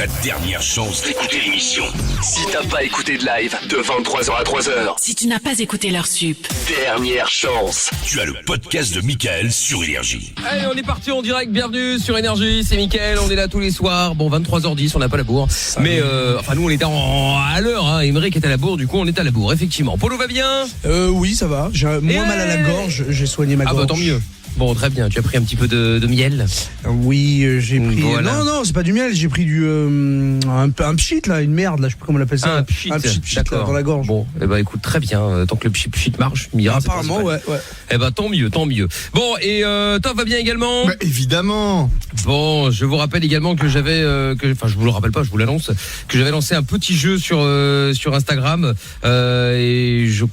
ta dernière chance d'écouter l'émission. Si t'as pas écouté de live de 23h à 3h, Si tu n'as pas écouté leur sup, dernière chance. Tu as le podcast de Mickaël sur Énergie. Allez, on est parti en direct, bienvenue sur Énergie, c'est Mickaël, on est là tous les soirs. Bon, 23h10, on n'a pas la bourre. Mais enfin nous on était à l'heure, hein. Émeric est à la bourre, du coup on est à la bourre, effectivement. Polo va bien? Oui, ça va. J'ai moins mal à la gorge, j'ai soigné ma gorge. Ah bah tant mieux. Bon, très bien, tu as pris un petit peu de miel? Oui, j'ai pris... Voilà. Non, c'est pas du miel, j'ai pris un pchit là, une merde là, je sais pas comment on appelle ça. Un pchit là, dans la gorge. Bon, eh ben écoute, très bien, tant que le pchit marche, Mira, apparemment, ouais. Eh ben tant mieux. Bon, et Tom va bien également? Bah, évidemment. Bon, je vous rappelle également que j'avais, enfin je vous le rappelle pas, je vous l'annonce, que j'avais lancé un petit jeu sur Instagram, et je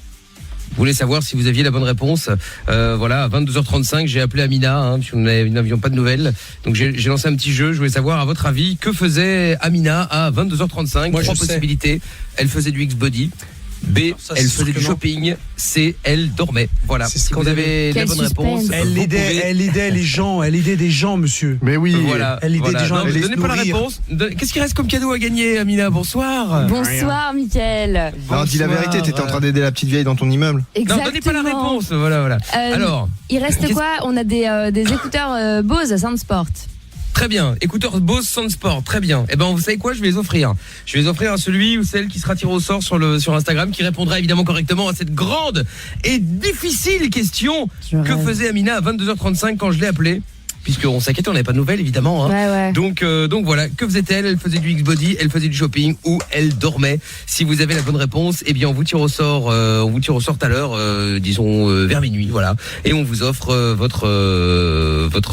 voulais savoir si vous aviez la bonne réponse. Voilà, à 22h35, j'ai appelé Amina, hein, parce que nous n'avions pas de nouvelles. Donc j'ai lancé un petit jeu. Je voulais savoir, à votre avis, que faisait Amina à 22h35? Moi, Trois je sais. possibilités. Elle faisait du X-Body. B, Ça, elle c'est faisait du sûr que non. shopping. C, elle dormait. Voilà. C'est Si vous scandaleux. avez la Quel bonne suspense. réponse, Elle vous aidait, pouvez- elle aidait les gens, elle aidait des gens, monsieur. Mais oui. Voilà. Elle aidait voilà. des gens à Non, mais les donnez pas la nourrir. réponse. Qu'est-ce qui reste comme cadeau à gagner, Amina? Bonsoir. Bonsoir, Mickaël. Alors dis la vérité, t'étais en train d'aider la petite vieille dans ton immeuble. Non, Exactement. donnez pas la réponse. Voilà. Alors, Il reste qu'est-ce- quoi? On a des écouteurs Bose Soundsport. très bien. Écouteurs Bose Soundsport, très bien. Eh ben, vous savez quoi? Je vais les offrir. Je vais les offrir à celui ou celle qui sera tiré au sort sur Instagram, qui répondra évidemment correctement à cette grande et difficile question. Je Que rêve. faisait Amina à 22h35 quand je l'ai appelée? Puisqu'on s'inquiétait, on n'avait pas de nouvelles évidemment, hein. Ouais. Donc voilà, que faisait-elle? Elle faisait du X-Body, elle faisait du shopping ou elle dormait? Si vous avez la bonne réponse, eh bien on vous tire au sort tout à l'heure, disons vers minuit, voilà. Et on vous offre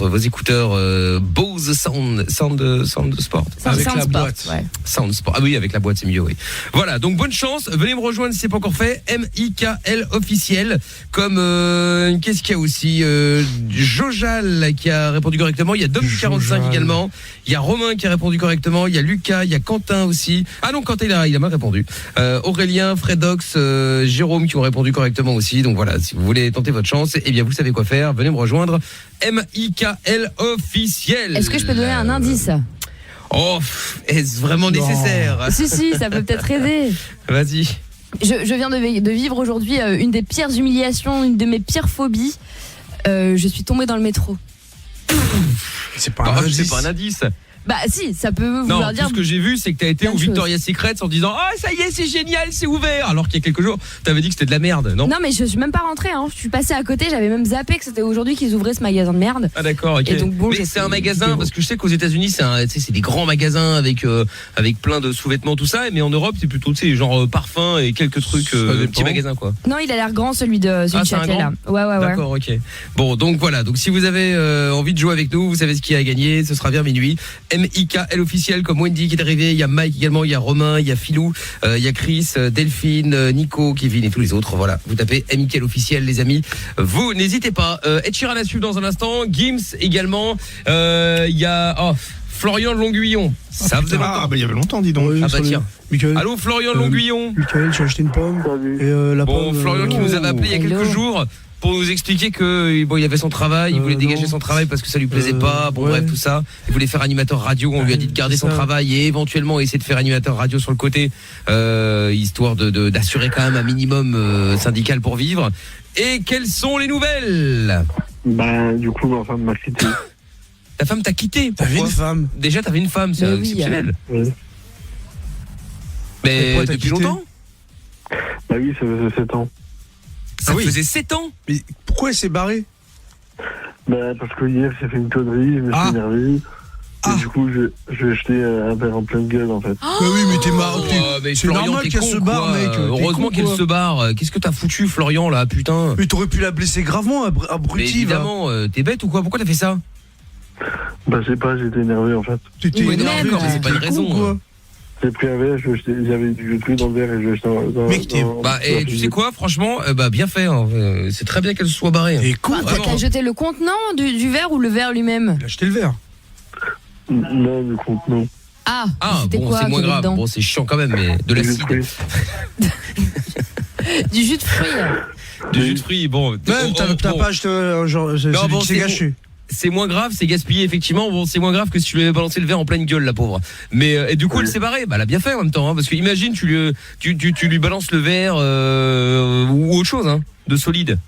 vos écouteurs Bose Sound Sport. Avec la Soundsport, boîte. ouais. Sound Sport. Ah oui, avec la boîte, c'est mieux, oui. Voilà, donc bonne chance. Venez me rejoindre si c'est pas encore fait. MIKL officiel. Comme qu'est-ce qu'il y a aussi Jojal qui a répondu correctement. Il y a Dom du 45 Jojal. également. Il y a Romain qui a répondu correctement. Il y a Lucas, il y a Quentin aussi. Ah non, Quentin il a mal répondu. Aurélien, Fredox, Jérôme qui ont répondu correctement aussi. Donc voilà, si vous voulez tenter votre chance, eh bien vous savez quoi faire. Venez me rejoindre. MIKL officiel. Est-ce que je peux donner un indice? Oh, est-ce vraiment Non. nécessaire? Si, ça peut peut-être aider. Vas-y. Je viens de vivre aujourd'hui une des pires humiliations, une de mes pires phobies. Je suis tombée dans le métro. C'est pas Oh, un c'est indice. pas un indice. Bah si, ça peut Non, vouloir tout dire... ce que j'ai vu, c'est que t'as été plein au de choses. Victoria's Secret en disant ah ça y est, c'est génial, c'est ouvert. Alors qu'il y a quelques jours, t'avais dit que c'était de la merde, non? Non mais je suis même pas rentrée, hein. Je suis passée à côté, j'avais même zappé que c'était aujourd'hui qu'ils ouvraient ce magasin de merde. Ah d'accord, ok. Et donc, bon, mais j'ai c'est un fait- magasin parce que je sais qu'aux États-Unis c'est des grands magasins avec plein de sous-vêtements tout ça, mais en Europe c'est plutôt genre parfum et quelques trucs dépend. petits magasins quoi. Non, il a l'air grand celui de Ah, c'est un Châtelet là. Ouais. D'accord, ok. Bon, donc voilà. Donc si vous avez envie de jouer avec nous, vous savez ce qu'il y a à gagner. Ce sera vers minuit. MIKL officiel, comme Wendy qui est arrivé. Il y a Mike également, il y a Romain, il y a Philou, il y a Chris, Delphine, Nico, Kevin et tous les autres. Voilà. Vous tapez MIKL officiel, les amis. Vous n'hésitez pas. Ed Sheeran à suivre dans un instant. Gims également. Il y a Florian de Longuillon. Ça faisait longtemps. Ah bah il y avait longtemps, dis donc. Ouais, Ah bah salut. tiens. Michael. Allô Florian de Longuillon. Michael, j'ai acheté une pomme. Et la Bon, pomme. Florian qui nous avait appelé il y a quelques Hello. jours pour nous expliquer que il avait son travail, il voulait dégager non. son travail parce que ça lui plaisait pas, bon ouais. bref tout ça. Il voulait faire animateur radio, on lui a dit de garder c'est son ça. travail et éventuellement essayer de faire animateur radio sur le côté, histoire d'assurer quand même un minimum syndical pour vivre. Et quelles sont les nouvelles? Ben, du coup, ma femme m'a quitté. Ta femme t'a quitté. T'avais Pourquoi? une femme. Déjà t'avais une femme, c'est Mais oui, exceptionnel. Oui. Mais Pourquoi t'as depuis quitté longtemps? Bah oui, ça faisait 7 ans. Ça Ah oui. faisait 7 ans. Mais pourquoi elle s'est barrée? Ben, parce que hier, j'ai fait une connerie, je me suis Ah. énervé. Ah. Et du coup, je vais jeter un verre en pleine gueule, en fait. Bah oui, mais t'es marre. Mais C'est Florian, normal t'es qu'elle con, se barre, quoi. mec. T'es Heureusement con, qu'elle quoi. se barre. Qu'est-ce que t'as foutu, Florian, là, putain? Mais t'aurais pu la blesser gravement, Mais abruti. va. évidemment, t'es bête ou quoi? Pourquoi t'as fait ça? Bah, je sais pas, j'étais énervé, en fait. T'étais Mais énervé, même, t'es c'est pas une con, raison, quoi. hein. J'ai pris un verre, j'avais du truc dans le verre et je l'ai jeté dans... Mec, t'es- Bah, et tu sais quoi, franchement, bien fait, hein. C'est très bien qu'elle se soit barrée. T'es con, Bah, vraiment. t'as jeté le contenant du verre ou le verre lui-même? Il a acheté le verre. Non, du coup, non. Ah, Ah, c'était bon, quoi c'est moins qu'il y avait grave. dedans? Bon, c'est chiant quand même, mais de J'ai l'acide. pris. Du jus de fruits. Du jus de fruits, bon. Même, t'as pas acheté. Genre, Non, bon, c'est c'est gâché. c'est moins grave, c'est gaspillé effectivement. Bon, c'est moins grave que si tu lui avais balancé le verre en pleine gueule, la pauvre. Mais et du coup, elle s'est barrée. Bah, elle a bien fait en même temps, hein, parce que imagine, tu lui balances le verre ou autre chose, hein, de solide.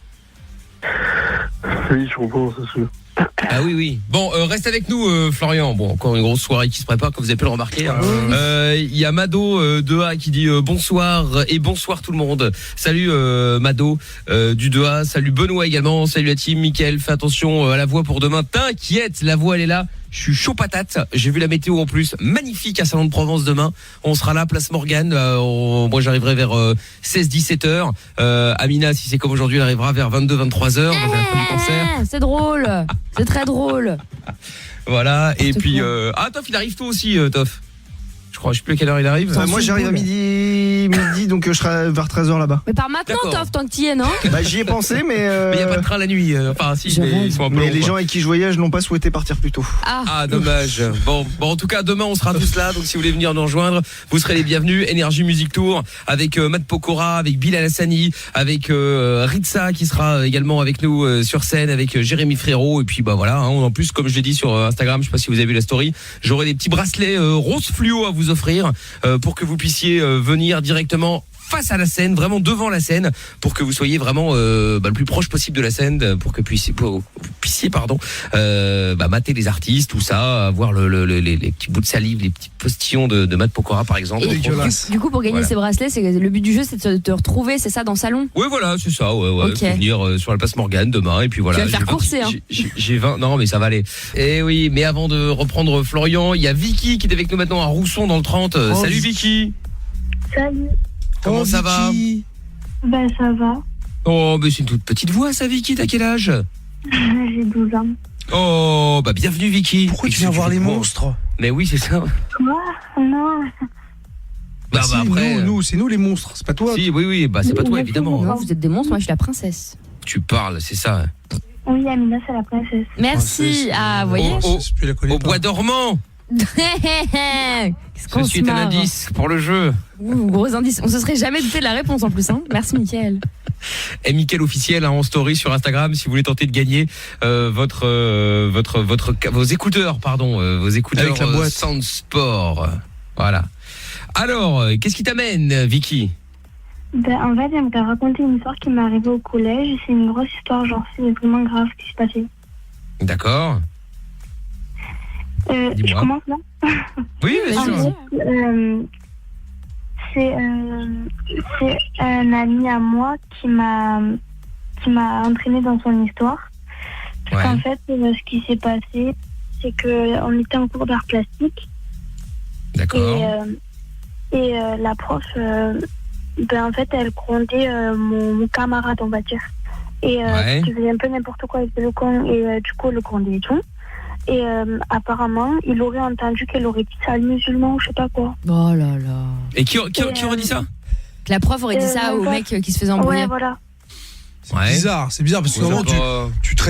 Oui, je comprends, c'est sûr. Ah oui. Bon, reste avec nous, Florian. Bon, encore une grosse soirée qui se prépare, comme vous avez pu le remarquer. Il y a Mado 2A qui dit bonsoir et bonsoir tout le monde. Salut Mado du 2A. Salut Benoît également. Salut la team. Mickaël, fais attention à la voix pour demain. T'inquiète, la voix elle est là. Je suis chaud patate. J'ai vu la météo en plus. Magnifique à Salon de Provence demain. On sera là, place Morgane. Moi, j'arriverai vers 16-17 heures. Amina, si c'est comme aujourd'hui, elle arrivera vers 22-23 heures. Donc, à la fin du concert. C'est drôle. C'est très drôle. Voilà. Et puis, Toff, il arrive tôt aussi, Toff. Je sais plus à quelle heure il arrive. Moi j'arrive à midi, donc je serai vers 13h là-bas. Mais par maintenant, D'accord. Toff, tant que t'y es, non? Bah j'y ai pensé, mais Mais il n'y a pas de train la nuit. Enfin, si, mais ils sont un peu mais longs, les quoi. gens avec qui je voyage n'ont pas souhaité partir plus tôt. Ah, dommage. Bon, en tout cas, demain, on sera tous là. Donc, si vous voulez venir nous rejoindre, vous serez les bienvenus. Énergie Music Tour avec Matt Pokora, avec Bilal Hassani, avec Ritza qui sera également avec nous sur scène, avec Jérémy Frérot. Et puis, bah voilà. Hein, en plus, comme je l'ai dit sur Instagram, je sais pas si vous avez vu la story, j'aurai des petits bracelets rose fluo à vous offrir pour que vous puissiez venir directement face à la scène, vraiment devant la scène, pour que vous soyez vraiment le plus proche possible de la scène, pour que vous puissiez mater les artistes, tout ça, voir les petits bouts de salive, les petits postillons de Matt Pokora par exemple. Et du coup, pour gagner ces bracelets, le but du jeu, c'est de te retrouver, c'est ça, dans le salon? Oui, voilà, c'est ça. Ouais. Okay. Faut venir sur la place Morgane demain, et puis voilà. Tu vas faire courser, hein. J'ai 20. Non, mais ça va aller. Et oui, mais avant de reprendre Florian, il y a Vicky qui est avec nous maintenant à Rousson dans le 30. Salut Vicky. Salut. Comment ça va? Ben ça va. Oh, mais c'est une toute petite voix ça, Vicky. T'as quel âge? J'ai 12 ans. Oh, bah bienvenue Vicky. Pourquoi tu viens voir les monstres? Mais oui, c'est ça. Quoi? Non. Bah, si, après, c'est nous les monstres, c'est pas toi. Si, oui, bah c'est pas toi évidemment. Non, vous êtes des monstres, moi je suis la princesse. Tu parles, c'est ça. Oui, Amina, c'est la princesse. Merci. Ah, vous voyez? Au bois dormant. Qu'est-ce qu'on Ceci se est un marre. indice pour le jeu. Ouh, gros indice. On se serait jamais douté de la réponse en plus, hein. Merci, Mickaël. Et Mickaël officiel en story sur Instagram si vous voulez tenter de gagner vos écouteurs, vos écouteurs avec la boîte Sound Sport. Voilà. Alors, qu'est-ce qui t'amène, Vicky? Ben, en fait, j'aimerais raconter une histoire qui m'est arrivée au collège. C'est une grosse histoire, genre, c'est vraiment grave ce qui s'est passé. D'accord. Je commence là? Oui, bien sûr. C'est un ami à moi qui m'a entraîné dans son histoire. Parce qu'en fait, ce qui s'est passé, c'est qu'on était en cours d'art plastique. D'accord. Et la prof, en fait, elle grondait mon camarade, on va dire. Et qui faisait un peu n'importe quoi avec le con, et du coup, le grondait et tout. Et apparemment, il aurait entendu qu'elle aurait dit ça à le musulman ou je sais pas quoi. Oh là là. Et qui aurait dit ça? Que la prof aurait dit ça au mec qui se faisait embrouiller. Ouais, voilà. C'est bizarre parce que normalement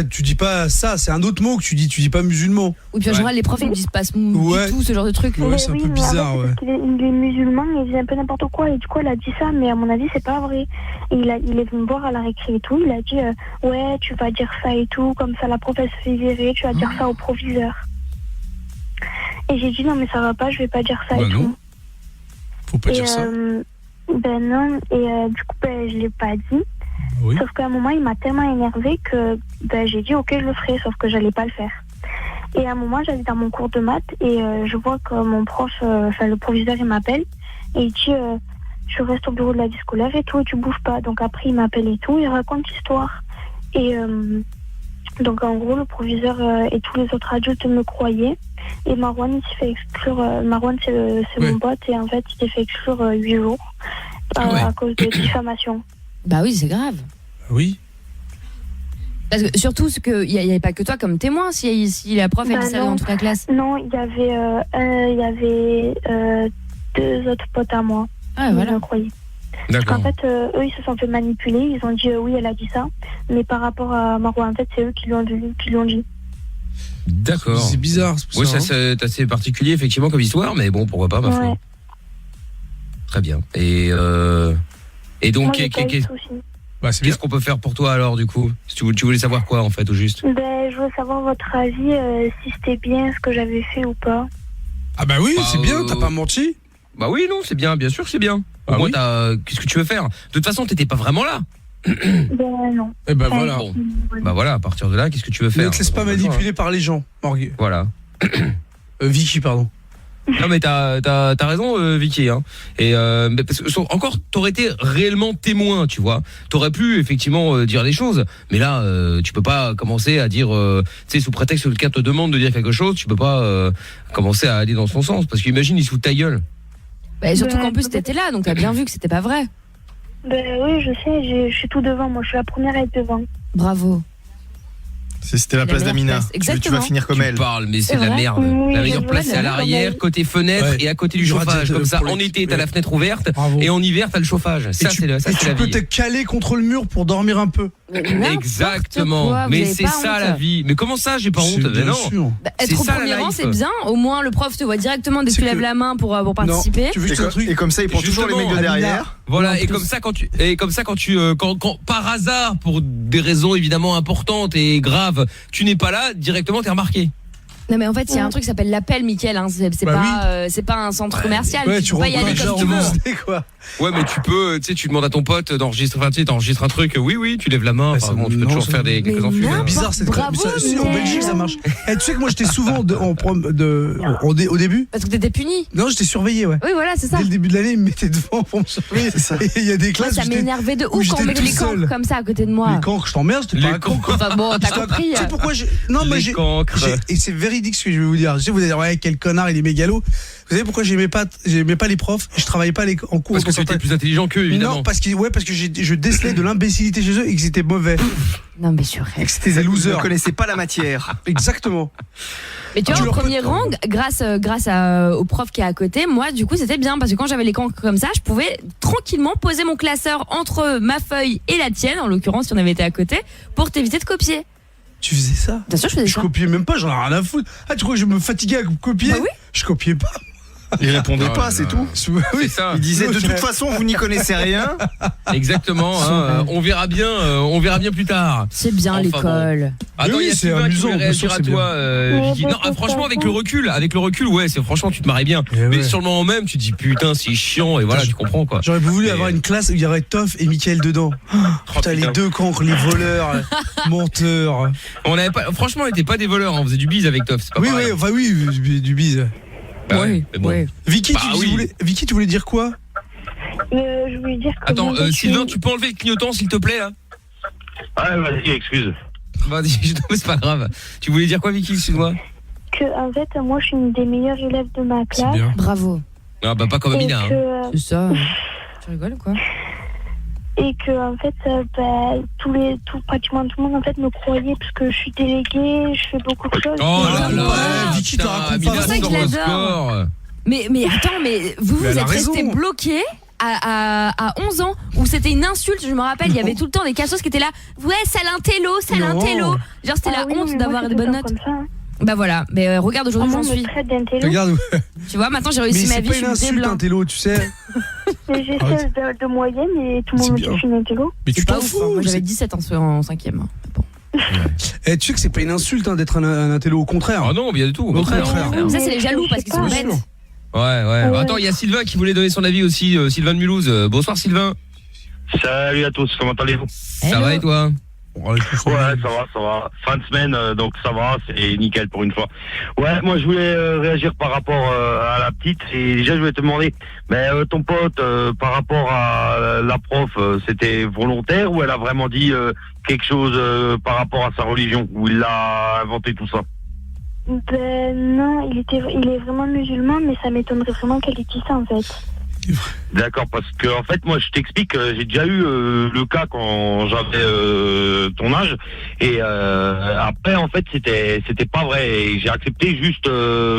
tu dis pas ça, c'est un autre mot que tu dis pas musulman. Ou puis en général les profs ils disent pas du tout ce genre de truc. Ouais, c'est un peu bizarre, ouais. Il est musulman, il dit un peu n'importe quoi et du coup elle a dit ça, mais à mon avis c'est pas vrai. Et il est venu me voir à la récré et tout, il a dit ouais tu vas dire ça et tout, comme ça la prof elle se fait virer, tu vas dire ça au proviseur. Et j'ai dit non mais ça va pas, je vais pas dire ça et tout. Faut pas dire ça. Ben non, et du coup je l'ai pas dit. Oui. Sauf qu'à un moment, il m'a tellement énervée que j'ai dit ok, je le ferai, sauf que j'allais pas le faire. Et à un moment, j'allais dans mon cours de maths et je vois que mon prof, le proviseur, il m'appelle et il dit je reste au bureau de la vie scolaire et tout, et tu bouges pas. Donc après, il m'appelle et tout, il raconte l'histoire. Et donc en gros, le proviseur et tous les autres adultes me croyaient. Et Marwan, il s'est fait exclure. Marwan, c'est mon pote, et en fait, il s'est fait exclure 8 jours à cause de diffamation. Bah oui, c'est grave. Oui. Parce que surtout qu'il n'y avait pas que toi comme témoin si la prof elle dit ça dans toute la classe. Non, il y avait 2 autres potes à moi. Ah voilà. Ils croyaient. Parce qu'en fait, eux ils se sont fait manipuler, ils ont dit oui elle a dit ça, mais par rapport à Marwan, en fait c'est eux qui l'ont dit. D'accord. C'est bizarre. Oui, ça c'est assez particulier effectivement comme histoire, mais bon pourquoi pas ma foi. Très bien. Et donc, qu'est-ce qu'on peut faire pour toi alors du coup? Si tu voulais savoir quoi en fait au juste? je veux savoir votre avis, si c'était bien ce que j'avais fait ou pas. Ah bah oui, c'est bien, t'as pas menti. Bah oui, non, c'est bien sûr que c'est bien. Au moins, qu'est-ce que tu veux faire? De toute façon, t'étais pas vraiment là. Ben non. Et ben voilà. Bon. Bah voilà, à partir de là, qu'est-ce que tu veux faire? Ne te laisse pas manipuler par les gens, Morgue. Voilà. Vicky, pardon. Non mais t'as raison Vicky hein. Et mais parce que encore t'aurais été réellement témoin, tu vois. T'aurais pu effectivement dire des choses, mais là tu peux pas commencer à dire tu sais sous prétexte que quelqu'un te demande de dire quelque chose, tu peux pas commencer à aller dans son sens parce qu'imagine il se fout de ta gueule. Bah, surtout qu'en plus t'étais là, donc t'as bien vu que c'était pas vrai. Ben oui, je sais, je suis tout devant, moi je suis la première à être devant. Bravo. C'était la place d'Amina. Tu vas finir comme elle. Tu parles, mais c'est de la merde. Oui, La meilleure place, c'est à l'arrière, côté fenêtre et à côté du chauffage. Comme ça, en été, t'as la fenêtre ouverte et en hiver, t'as le chauffage. Ça, c'est la vie. Tu peux te caler contre le mur pour dormir un peu. Exactement. Mais c'est ça la vie. Mais comment ça, j'ai pas honte? Non. Être au premier rang, c'est bien. Au moins, le prof te voit directement dès que tu lèves la main pour participer. Et comme ça, il prend toujours les mecs de derrière. Voilà. Et comme ça, quand par hasard, pour des raisons évidemment importantes et graves, tu n'es pas là, directement t'es remarqué. Non mais en fait il y a un truc qui s'appelle l'appel, Mickaël, hein. C'est pas un centre commercial, tu peux pas y aller comme tu veux. Ouais mais tu peux, tu sais, tu demandes à ton pote d'enregistrer, enfin tu sais, t'enregistres un truc, oui tu lèves la main, bon, tu peux toujours faire quelques enfumes. C'est bizarre cette si en Belgique ça marche. Tu sais que moi j'étais souvent au début. Parce que t'étais puni. Non, j'étais surveillé, ouais. Oui voilà, c'est ça. Dès le début de l'année, ils me mettaient devant pour me surveiller. Et il y a des classes ça m'énervait de ouf quand on mettait les cancres comme ça à côté de moi. Les cancres, je t'emmerde, j'étais pas un cancre. Enfin bon, t'as compris. Tu sais pourquoi non mais et c'est véridique ce que je vais vous dire. Je sais vous allez dire ouais quel connard, il est mégalo. Vous savez pourquoi j'aimais pas les profs et je travaillais pas en cours? Parce que t'étais plus intelligent qu'eux, évidemment. Non, parce que je décelais de l'imbécilité chez eux et que c'était mauvais. Non mais sur et que c'était des losers. Ils ne connaissaient pas la matière. Exactement. Mais tu vois, au premier rang, grâce au prof qui est à côté, moi du coup c'était bien parce que quand j'avais les cancres comme ça, je pouvais tranquillement poser mon classeur entre ma feuille et la tienne, en l'occurrence si on avait été à côté, pour t'éviter de copier. Tu faisais ça? Bien sûr, je faisais ça. Je copiais même pas, j'en ai rien à foutre. Ah, tu crois que je me fatiguais à copier? Bah oui. Je copiais pas. Il répondait pas, c'est tout. C'est ça. Il disait de toute façon, vous n'y connaissez rien. Exactement. On verra bien plus tard. C'est bien l'école. Attends, il y a Sylvain qui veut réagir à toi, Vicky. Non, franchement, avec le recul, ouais, franchement, tu te marrais bien. Mais sur le moment même, tu te dis putain, c'est chiant et voilà, tu comprends quoi. J'aurais voulu avoir une classe où il y aurait Toff et Mickaël dedans. Putain, les deux cancres, les voleurs, menteurs. Franchement, on n'était pas des voleurs, on faisait du bise avec Toff. Oui, du bise. Bah ouais. Vicky, tu voulais dire quoi? Je voulais dire que attends, Sylvain, tu peux enlever le clignotant s'il te plaît là? Ah vas-y, excuse. Vas-y, c'est pas grave. Tu voulais dire quoi, Vicky, excuse-moi? Que en fait, moi je suis une des meilleures élèves de ma classe. Bien. Bravo. Ah bah pas comme Amina. C'est ça. Tu rigoles ou quoi? Et que en fait pratiquement tout le monde en fait me croyait parce que je suis déléguée, je fais beaucoup de choses. Oh là là, Vicky, t'as raconté pas. C'est pour ça que je l'adore. Mais attends, mais vous êtes resté bloqué à 11 ans où c'était une insulte, je me rappelle, il y avait tout le temps des cassos qui étaient là. Ouais, salintello. Genre c'était la honte d'avoir des bonnes notes. Bah voilà, mais regarde aujourd'hui j'en suis. Regarde. Tu vois, maintenant j'ai réussi ma vie, je suis une insulte un télo, tu sais. J'ai 16 de moyenne et tout le monde me dit que je suis une intello. Mais tu t'en fous. Moi j'avais 17 en 5e. Bon. Tu sais que c'est pas une insulte d'être un intello, au contraire. Ah non, bien du tout, au contraire. Ça c'est les jaloux parce qu'ils sont bêtes. Ouais. Attends, il y a Sylvain qui voulait donner son avis aussi, Sylvain de Mulhouse. Bonsoir Sylvain. Salut à tous, comment allez-vous? Ça va et toi? Ouais, ça va. Fin de semaine, donc ça va, c'est nickel pour une fois. Ouais, moi je voulais réagir par rapport à la petite. Et déjà je voulais te demander, mais ton pote, par rapport à la prof, c'était volontaire ou elle a vraiment dit quelque chose par rapport à sa religion, ou il a inventé tout ça? Ben non, il est vraiment musulman, mais ça m'étonnerait vraiment qu'elle ait dit ça en fait. D'accord, parce que en fait moi je t'explique, j'ai déjà eu le cas quand j'avais ton âge et après en fait c'était pas vrai et j'ai accepté juste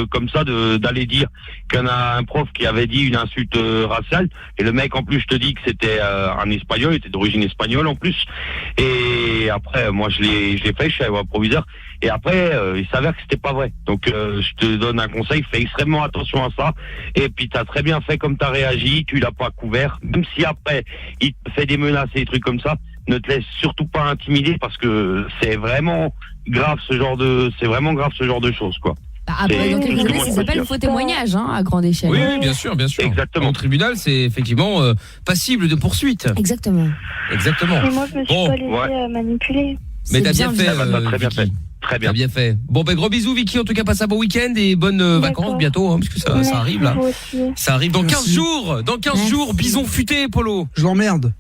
comme ça d'aller dire qu'il y en a un prof qui avait dit une insulte raciale et le mec en plus je te dis que c'était un espagnol, il était d'origine espagnole en plus et après moi je l'ai fait, je suis allé voir le proviseur et après il s'avère que c'était pas vrai, donc je te donne un conseil, fais extrêmement attention à ça et puis t'as très bien fait comme t'as réagi, tu l'as pas couvert, même si après il te fait des menaces et des trucs comme ça, ne te laisse surtout pas intimider parce que c'est vraiment grave c'est vraiment grave ce genre de choses, quoi. Bah, après, dans quelques années, ça s'appelle faux témoignage, hein, à grande échelle. Oui, bien sûr. Exactement. Au tribunal, c'est effectivement passible de poursuite. Exactement. Et moi, je me suis pas laissé manipuler. Mais t'as bien fait, très bien fait. Très bien. T'as bien fait. Bon, ben gros bisous, Vicky. En tout cas, passe un bon week-end et bonnes vacances bientôt, hein, parce que ça arrive là. Ça arrive dans 15 jours. Dans 15 jours, Bison futé, Polo. Je l'emmerde.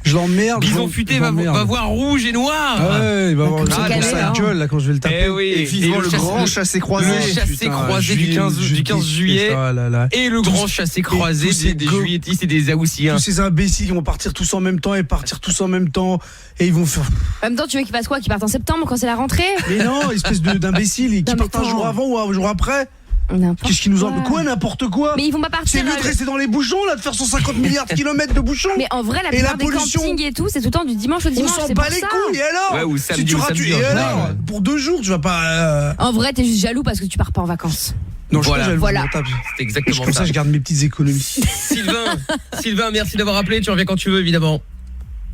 Bison futé va voir rouge et noir. Ouais, il va voir sa gueule là quand je vais le taper. Eh oui, et vivement le grand chassé croisé. Le chassé croisé du 15 juillet. Et le grand chassé croisé des juilletistes et des Aoussiens. Tous ces imbéciles qui vont partir tous en même temps et partir tous en même temps. Et ils vont faire. En même temps, tu veux qu'ils passent quoi? Qu'ils partent en septembre quand c'est la rentrée? Mais non, espèce d'imbéciles qui partent un jour avant ou un jour après. Qu'est-ce qui nous en... Quoi, n'importe quoi? Mais ils vont pas partir. C'est mieux de rester dans les bouchons là, de faire 150 milliards de kilomètres de bouchons. Mais en vrai, la plupart des campings et tout, c'est tout le temps du dimanche au dimanche. On s'en bat les couilles, et alors? Ouais, ou samedi, si tu rates, et alors? Pour 2 jours, tu vas pas. En vrai, t'es juste jaloux parce que tu pars pas en vacances. Non, je suis jaloux. Voilà. C'est exactement ça. Comme ça, je garde mes petites économies. Sylvain, merci d'avoir appelé. Tu reviens quand tu veux, évidemment.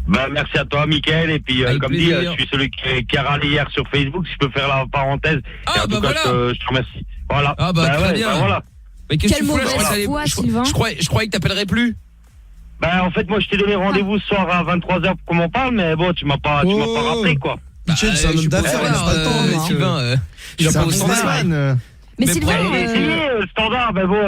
Bah, merci à toi, Mickaël. Et puis, comme dit, je suis celui qui a râlé hier sur Facebook. Si je peux faire la parenthèse. Et en tout cas, je te remercie. Voilà. Ah, très bien. Voilà. Mais qu'est-ce que tu fous là? Sylvain. Je croyais que t'appellerais plus. Bah, en fait, moi, je t'ai donné rendez-vous ce soir à 23h pour qu'on en parle, mais bon, tu m'as pas rappelé, quoi. Michel, c'est un homme d'affaires, il a pas le temps, Sylvain. Il a pas le temps. Mais Sylvain, j'ai essayé le standard, mais bon,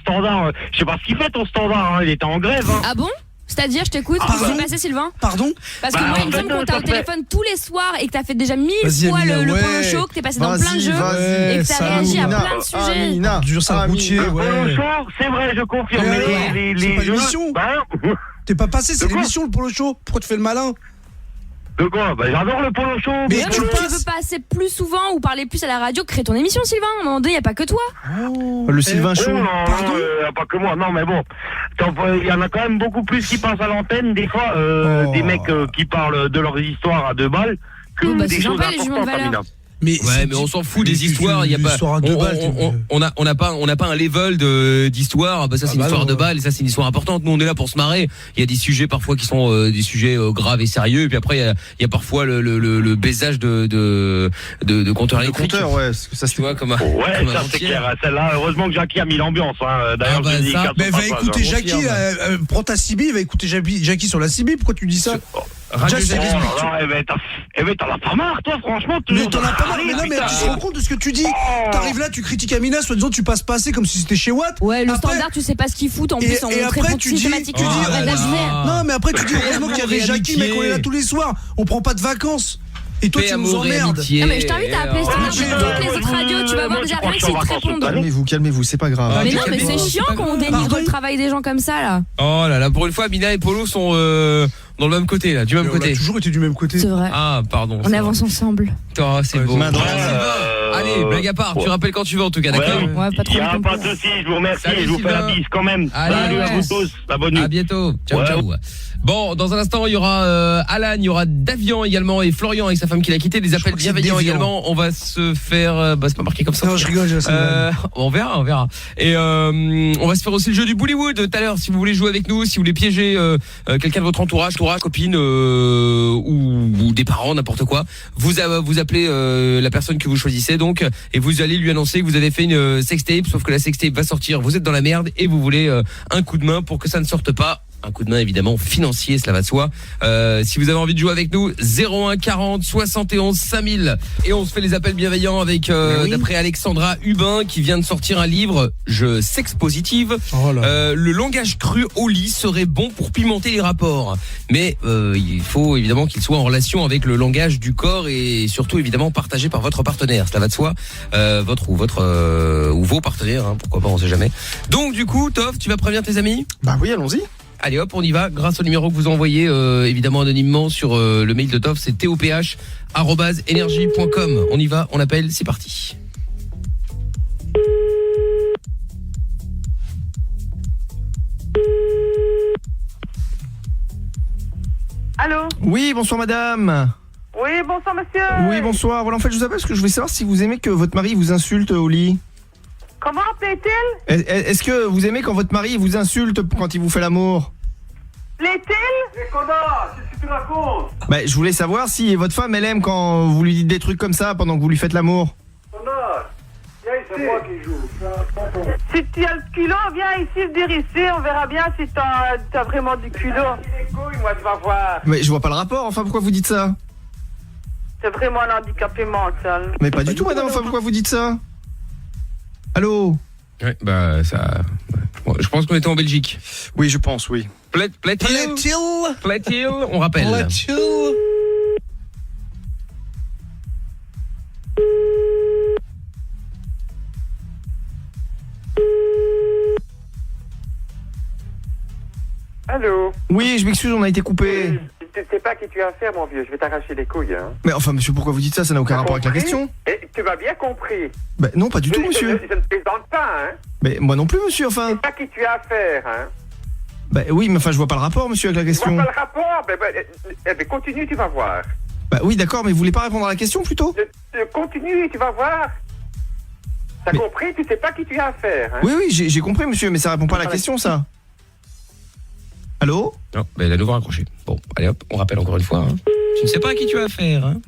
standard, je sais pas ce qu'il fait ton standard, hein, il était en grève. Hein. Ah bon? C'est-à-dire, je t'écoute, qu'est-ce qui s'est passé, Sylvain? Pardon? Parce que moi, il me semble qu'on t'a au téléphone tous les soirs et que t'as fait déjà 1000 fois le polo show, que t'es passé dans plein de jeux et que t'as réagi à plein de sujets. Dur, ça routier, Le polo show, c'est vrai, je confirme. Mais c'est pas l'émission. T'es pas passé, c'est l'émission, le polo show. Pourquoi tu fais le malin? De quoi? Bah, j'adore le polo show. Mais tu veux passer plus souvent ou parler plus à la radio, crée ton émission, Sylvain. À un moment donné, y a pas que toi. Le Sylvain Show. Pardon, pas que moi. Non, mais bon, il y en a quand même beaucoup plus qui passent à l'antenne des fois, des mecs qui parlent de leurs histoires à 2 balles que des choses importantes, Amina. Mais on s'en fout des histoires, il y a pas on n'a pas un level d'histoire, bah ça c'est une histoire de balle et ça c'est une histoire importante. Nous on est là pour se marrer. Il y a des sujets parfois qui sont des sujets graves et sérieux et puis après il y a parfois le baisage de compteurs électriques. Compteur, ouais, ça tu vois comme ça c'est clair. Celle-là, heureusement que Jackie a mis l'ambiance hein. D'ailleurs, va écouter Jackie, prends ta CB, va écouter Jackie sur la CB, pourquoi tu dis ça? Mais t'en as pas marre, toi, franchement. Mais t'en as pas marre, mais non, mais tu te rends compte de ce que tu dis. T'arrives là, tu critiques Amina, soit disant tu passes pas assez comme si c'était chez Watt. Ouais, le standard, tu sais pas ce qu'ils foutent en plus, on répond systématiquement. Non, mais après tu dis heureusement qu'il y avait Jackie, mais qu'on est là tous les soirs. On prend pas de vacances. Et toi, tu nous emmerdes. Non, mais je t'invite à appeler Standard toutes les autres radios. Tu vas voir déjà rien que s'ils te répondent. Calmez-vous, c'est pas grave. Mais non, mais c'est chiant qu'on dénigre le travail des gens comme ça, là. Oh là là, pour une fois, Amina et Polo sont dans le même côté, là, du même côté. On a toujours été du même côté. C'est vrai. Ah, pardon. On avance ensemble. Oh, c'est beau. Allez, blague à part, tu rappelles quand tu veux en tout cas, d'accord? Ouais, pas trop. Il y a pas de soucis, je vous remercie, je vous fais la bise quand même. Salut à vous tous, la bonne nuit. À bientôt. Ciao, ciao. Bon, dans un instant, il y aura Alan, il y aura Davian également et Florian avec sa femme qui l'a quitté, des appels bienveillants également. On va se faire c'est pas marqué comme ça. Non, je rigole, on verra. Et on va se faire aussi le jeu du Bollywood tout à l'heure si vous voulez jouer avec nous, si vous voulez piéger quelqu'un de votre entourage, copine ou des parents, n'importe quoi. Vous appelez la personne que vous choisissez donc et vous allez lui annoncer que vous avez fait une sextape, sauf que la sextape va sortir, vous êtes dans la merde et vous voulez un coup de main pour que ça ne sorte pas. Un coup de main évidemment financier, cela va de soi. Si vous avez envie de jouer avec nous, 01 40 71 5000 et on se fait les appels bienveillants avec d'après Alexandra Hubin qui vient de sortir un livre, Je sexe positive. Le langage cru au lit serait bon pour pimenter les rapports, mais il faut évidemment qu'il soit en relation avec le langage du corps et surtout évidemment partagé par votre partenaire, cela va de soi. Votre ou vos partenaires, hein, pourquoi pas, on sait jamais. Donc du coup, Toff, tu vas prévenir tes amis? Bah oui, allons-y. Allez hop, on y va, grâce au numéro que vous envoyez évidemment anonymement sur le mail de Toff, c'est toph@energie.com. On y va, on appelle, c'est parti. Allô? Oui, bonsoir madame. Oui, bonsoir monsieur. Oui, bonsoir. Voilà, en fait, je vous appelle parce que je voulais savoir si vous aimez que votre mari vous insulte au lit. Comment plaît-il? Est-ce que vous aimez quand votre mari vous insulte quand il vous fait l'amour? Plaît-il? Les connards, si tu racontes? Bah, je voulais savoir si votre femme, elle aime quand vous lui dites des trucs comme ça pendant que vous lui faites l'amour. Connard, viens ici. C'est moi qui joue. Si tu as le culot, viens ici le dire ici, on verra bien si t'as vraiment du culot. Les couilles, moi, tu vas voir. Mais je vois pas le rapport, enfin pourquoi vous dites ça? C'est vraiment un handicapé mental. Mais pas du tout, madame, enfin pourquoi vous dites ça? Allô? Ouais, bah ça. Je pense qu'on était en Belgique. Oui, je pense, oui. Plaît-il, on rappelle. Plaît-il. Allô? Oui, je m'excuse, on a été coupé. Tu sais pas qui tu as affaire, mon vieux, je vais t'arracher les couilles, hein. Mais enfin, monsieur, pourquoi vous dites ça? Ça n'a aucun rapport avec la question. Et tu m'as bien compris. Bah non, pas du tout, monsieur. Je ne plaisante pas, hein. Mais moi non plus, monsieur, enfin. Tu sais pas qui tu as affaire, hein. Bah oui, mais enfin, je vois pas le rapport, monsieur, avec la Tu question. vois pas le rapport? Ben, continue, tu vas voir. Bah oui, d'accord, mais vous voulez pas répondre à la question, plutôt? Continue, tu vas voir. T'as compris? Tu sais pas qui tu as affaire, hein. Oui, j'ai compris, monsieur, mais ça répond pas à la question, ça. Allô? Non, bah, elle a nouveau raccroché. Bon, allez hop, on rappelle encore une fois. Hein. Tu ne sais pas à qui tu as affaire. Hein.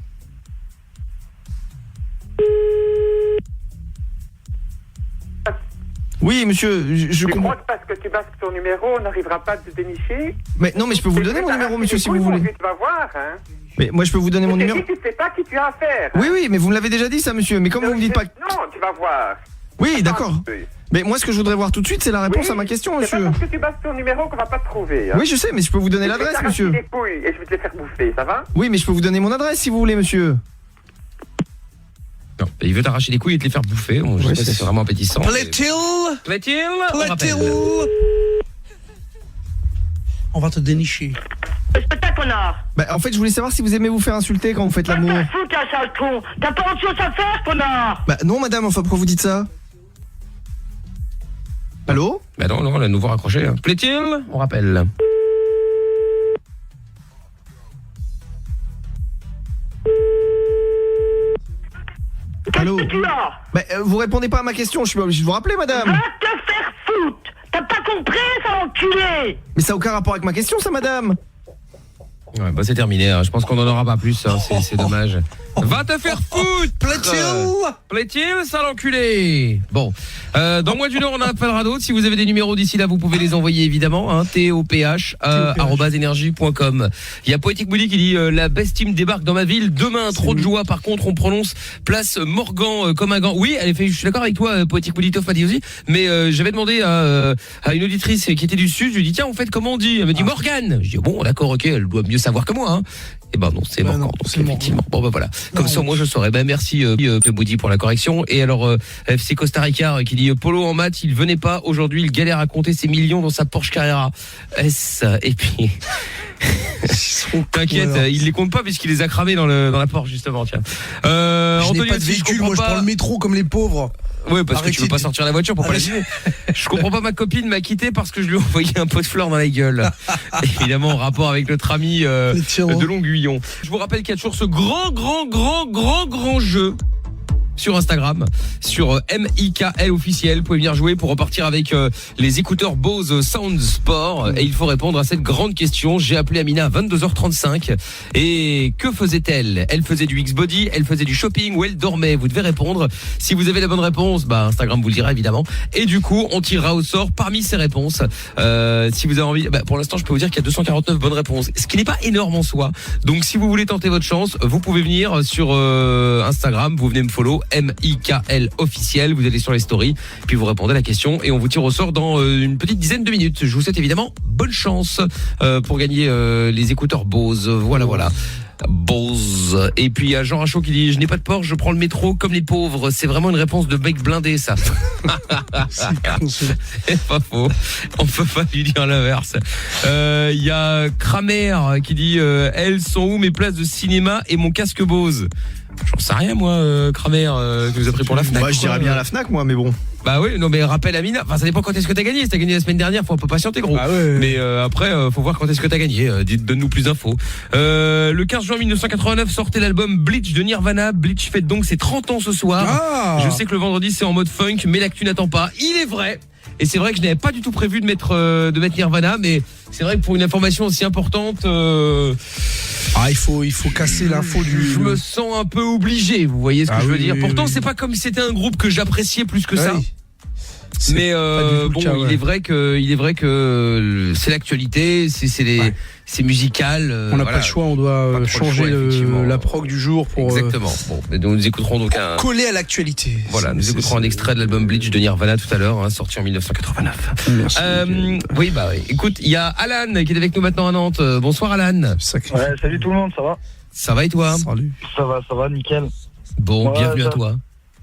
Oui, monsieur, je comprends. Tu crois que parce que tu masques ton numéro, on n'arrivera pas à te dénicher? Mais non, mais je peux vous le donner, mon numéro, monsieur, si vous voulez. Tu vas voir, hein. Mais moi, je peux vous donner mon numéro. Tu sais pas qui tu as affaire. Hein. Oui, mais vous me l'avez déjà dit, ça, monsieur. Mais comment vous me dites pas... Non, tu vas voir. Oui, d'accord. Mais moi, ce que je voudrais voir tout de suite, c'est la réponse à ma question, monsieur. C'est pas parce que tu bases ton numéro qu'on va pas te trouver. Hein. Oui, je sais, mais je peux vous donner l'adresse, monsieur. Je vais t'arracher les couilles et je vais te les faire bouffer, ça va? Oui, mais je peux vous donner mon adresse, si vous voulez, monsieur. Non, il veut t'arracher les couilles et te les faire bouffer. Bon, je sais pas si c'est vraiment appétissant. Plaît-il? On va te dénicher. Putain, connard! Bah, en fait, je voulais savoir si vous aimez vous faire insulter quand vous faites l'amour. T'as fou, t'as sale con! T'as pas autre chose à faire, connard! Bah, non, madame, enfin, pourquoi vous dites ça? Allô? Bah non, elle a nouveau raccroché. Hein. Plaît-il? On rappelle. Allô? Bah, vous répondez pas à ma question, je suis pas obligé de vous rappeler, madame. Va te faire foutre! T'as pas compris, ça enculé! Mais ça a aucun rapport avec ma question, ça, madame. Ouais, bah c'est terminé, hein. Je pense qu'on en aura pas plus, hein. C'est dommage. Va te faire foutre! Plaît-il, sale enculé! Bon, dans moins d'une heure, on en appellera d'autres. Si vous avez des numéros d'ici là, vous pouvez les envoyer évidemment, hein, TOPH, @energie.com. Il y a Poetic Bully qui dit la best team débarque dans ma ville demain, trop de joie. Par contre, on prononce place Morgan comme un gant. Oui, elle fait, je suis d'accord avec toi, Poetic Bully, Toff a dit aussi, mais j'avais demandé à une auditrice qui était du sud, je lui ai dit tiens, en fait, comment on dit? Elle me dit Morgane. Je dis bon, d'accord, OK, elle doit mieux savoir que moi, hein. Et ben non, c'est Morgan. Donc effectivement. Bon ben voilà. Comme ça moi je saurais. Ben merci Boudi pour la correction. Et alors FC Costa Rica qui dit Polo en maths, il venait pas aujourd'hui, il galère à compter ses millions dans sa Porsche Carrera. Et puis t'inquiète, il les compte pas puisqu'il les a cramés dans la Porsche justement, tiens. Je n'ai pas de véhicule, moi je prends le métro comme les pauvres. Ouais, parce que tu veux pas sortir la voiture pour pas l'assumer. Je comprends pas, ma copine m'a quitté parce que je lui ai envoyé un pot de fleurs dans la gueule. Évidemment en rapport avec notre ami de Longuillon. Je vous rappelle qu'il y a toujours ce grand jeu sur Instagram, sur MIKL officiel. Vous pouvez venir jouer pour repartir avec les écouteurs Bose Sound Sport. Et il faut répondre à cette grande question. J'ai appelé Amina à 22h35. Et que faisait-elle? Elle faisait du X-Body, elle faisait du shopping ou elle dormait? Vous devez répondre. Si vous avez la bonne réponse, bah Instagram vous le dira évidemment. Et du coup, on tirera au sort parmi ces réponses. Si vous avez envie, pour l'instant, je peux vous dire qu'il y a 249 bonnes réponses, ce qui n'est pas énorme en soi. Donc, si vous voulez tenter votre chance, vous pouvez venir sur Instagram. Vous venez me follow. MIKL officiel, vous allez sur les stories, puis vous répondez à la question et on vous tire au sort dans une petite dizaine de minutes. Je vous souhaite évidemment bonne chance pour gagner les écouteurs Bose. Voilà. Bose. Et puis il y a Jean Rachaud qui dit je n'ai pas de Porsche, je prends le métro comme les pauvres. C'est vraiment une réponse de mec blindé, ça. C'est pas faux. On peut pas lui dire l'inverse. Il y a Kramer qui dit elles sont où mes places de cinéma et mon casque Bose? J'en sais rien moi, Kramer, que vous avez pris pour la Fnac. Moi je dirais bien la Fnac moi, mais bon. Bah oui, non mais rappelle Amina, enfin ça dépend quand est-ce que t'as gagné. Si t'as gagné la semaine dernière, faut un peu patienter gros. Ah ouais. Mais après faut voir quand est-ce que t'as gagné. Donne-nous plus d'infos. Le 15 juin 1989 sortait l'album Bleach de Nirvana. Bleach fête donc ses 30 ans ce soir. Je sais que le vendredi c'est en mode funk, mais l'actu n'attend pas. Il est vrai. Et c'est vrai que je n'avais pas du tout prévu de mettre Nirvana, mais c'est vrai que pour une information aussi importante, il faut casser l'info du. Je me sens un peu obligé. Vous voyez ce que je veux dire. Pourtant, c'est pas comme si c'était un groupe que j'appréciais plus que ça. Mais bon, cas, il est vrai que c'est l'actualité, c'est musical. On n'a pas le choix, on doit changer la prog du jour pour. Exactement. Bon, nous écouterons donc coller à l'actualité. Voilà, nous écouterons un extrait de l'album Bleach de Nirvana tout à l'heure, sorti en 1989. Merci. Oui, écoute, il y a Alan qui est avec nous maintenant à Nantes. Bonsoir Alan. Ouais, salut tout le monde, ça va? Ça va et toi? Salut. Ça va, nickel. Bon, bienvenue à toi.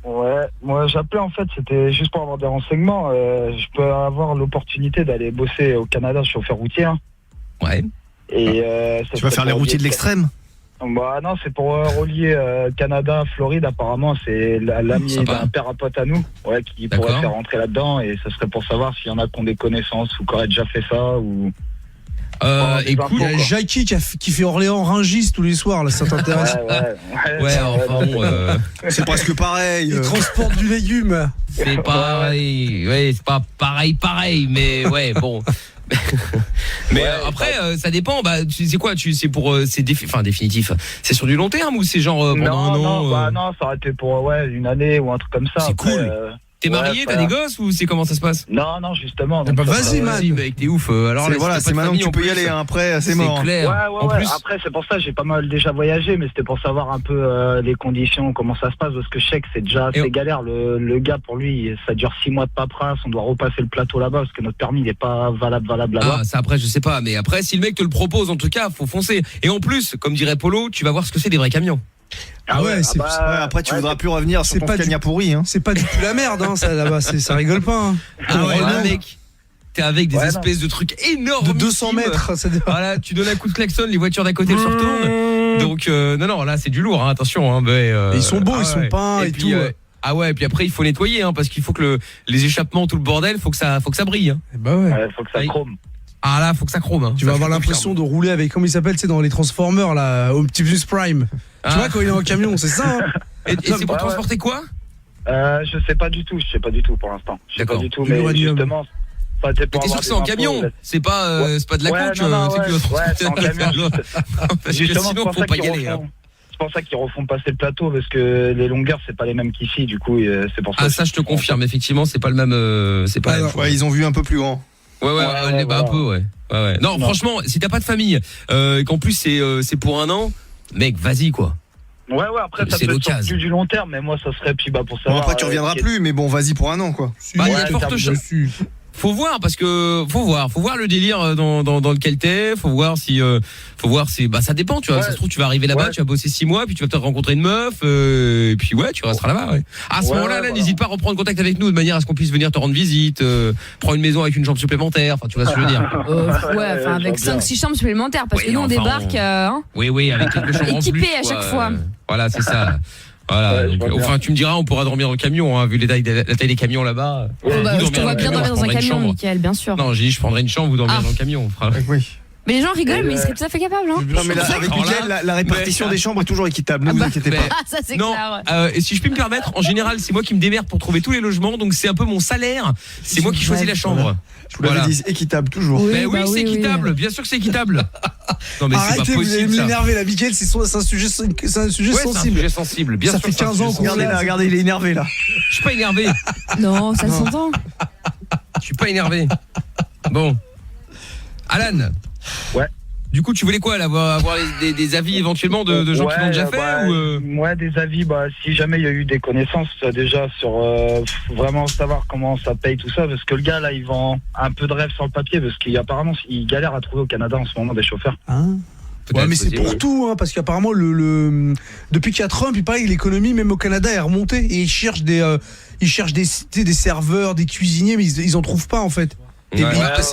Ouais, moi j'appelais en fait, c'était juste pour avoir des renseignements. Je peux avoir l'opportunité d'aller bosser au Canada, je suis chauffeur routier. Hein. Ouais. Et tu vas faire les routiers de l'extrême? Bah non, c'est pour relier Canada, Floride. Apparemment, c'est l'ami d'un père à pote à nous, qui pourrait faire rentrer là-dedans. Et ce serait pour savoir s'il y en a qui ont des connaissances ou qui auraient déjà fait ça ou. Écoute, il y a Jackie qui fait Orléans-Rungis tous les soirs, là, ça t'intéresse? Enfin bon, c'est presque pareil. Il transporte du légume. C'est pareil, c'est pas pareil, mais ouais, bon. Mais après, ça dépend. Tu sais quoi, c'est pour, c'est définitif. C'est sur du long terme ou c'est genre pendant un an? Non, ça aurait été pour une année ou un truc comme ça. C'est cool. T'es marié, t'as des gosses ou c'est comment ça se passe? Non, justement. Vas-y, man. Mec, t'es ouf. Alors c'est maintenant que tu peux y aller. Après, c'est mort. C'est clair. En plus, après, c'est pour ça j'ai pas mal déjà voyagé, mais c'était pour savoir un peu les conditions, comment ça se passe, parce que je sais que c'est déjà assez galère. Le gars, pour lui, ça dure 6 mois de paperasse. On doit repasser le plateau là-bas parce que notre permis n'est pas valable là-bas. Ah, ça après, je sais pas, mais après, si le mec te le propose, en tout cas, faut foncer. Et en plus, comme dirait Polo, tu vas voir ce que c'est des vrais camions. Après tu voudras plus revenir sur ton Scania pourri hein. C'est pas du tout la merde ça là-bas, ça rigole pas. Mec, t'es avec des espèces de trucs énormes de 200 mètres. Voilà, tu donnes un coup de klaxon, les voitures d'à côté elles se retournent. Donc non, là c'est du lourd, attention. Ils sont beaux, ils sont peints et tout. Et puis après il faut nettoyer parce qu'il faut que les échappements, tout le bordel, faut que ça brille. Faut que ça chrome. Ah là, faut que ça chrome. Tu vas avoir l'impression de rouler avec, comment il s'appelle, tu sais, dans les Transformers là, Optimus Prime. Tu vois quand il est en camion, c'est ça. Et c'est pour transporter quoi? Je sais pas du tout pour l'instant. Je sais pas du tout, mais justement. T'es sûr que c'est en camion? C'est pas de la coque, c'est en camion. Justement, sinon faut pas y aller. C'est pour ça qu'ils refont passer le plateau parce que les longueurs c'est pas les mêmes qu'ici, du coup c'est pour ça. Ah ça je te confirme, effectivement c'est pas le même, c'est pas. Ils ont vu un peu plus grand. Un peu, ouais. Non, franchement, si t'as pas de famille, qu'en plus c'est pour un an, mec, vas-y quoi. Ouais, après ça peut être sur du long terme, mais moi ça serait puis pour savoir. Bon, après tu reviendras plus, mais bon, vas-y pour un an quoi. Il y a de fortes chances. Faut voir parce que faut voir le délire dans lequel t'es, faut voir si ça dépend, tu vois. Ça se trouve tu vas arriver là-bas, tu vas bosser 6 mois, puis tu vas peut-être rencontrer une meuf et puis tu resteras là-bas. À ce moment-là, n'hésite pas à reprendre contact avec nous de manière à ce qu'on puisse venir te rendre visite, prendre une maison avec une chambre supplémentaire, enfin tu vois ce que je veux dire. Avec 5-6 chambres supplémentaires parce que nous on débarque Oui, avec quelques chambres en plus. Équipés à chaque fois. Voilà, c'est ça. Voilà, tu me diras, on pourra dormir dans le camion, vu la taille des camions là-bas. Je te vois bien dormir dans un camion, Mickaël, bien sûr. Non, j'ai dit, je prendrai une chambre, vous dormirez dans le camion. Oui. Mais les gens rigolent, mais ils seraient tout à fait capables. Non, mais là, avec Mickaël, la répartition des chambres est toujours équitable, ne vous inquiétez pas. Ça, c'est clair. Et si je puis me permettre, en général, c'est moi qui me démerde pour trouver tous les logements, donc c'est un peu mon salaire, c'est moi qui choisis la chambre. Je vous l'avais dit, équitable, toujours. Mais oui, c'est équitable, bien sûr que c'est équitable. Non, mais arrêtez, vous allez m'énerver là, Mickaël, c'est un sujet sensible. C'est un sujet sensible, bien sûr. Ça fait 15 ans qu'on regardez, il est énervé là. Je suis pas énervé. Non, ça s'entend. Je suis pas énervé. Bon. Alan. Ouais. Du coup, tu voulais quoi là, avoir des avis éventuellement de gens qui l'ont déjà fait ou des avis, si jamais il y a eu des connaissances déjà sur vraiment savoir comment ça paye tout ça, parce que le gars là il vend un peu de rêve sur le papier parce qu'apparemment il galère à trouver au Canada en ce moment des chauffeurs. Ouais, mais c'est pour tout, parce qu'apparemment depuis qu'il y a Trump, il paraît que l'économie même au Canada est remontée et ils cherchent des serveurs, des cuisiniers, mais ils en trouvent pas en fait.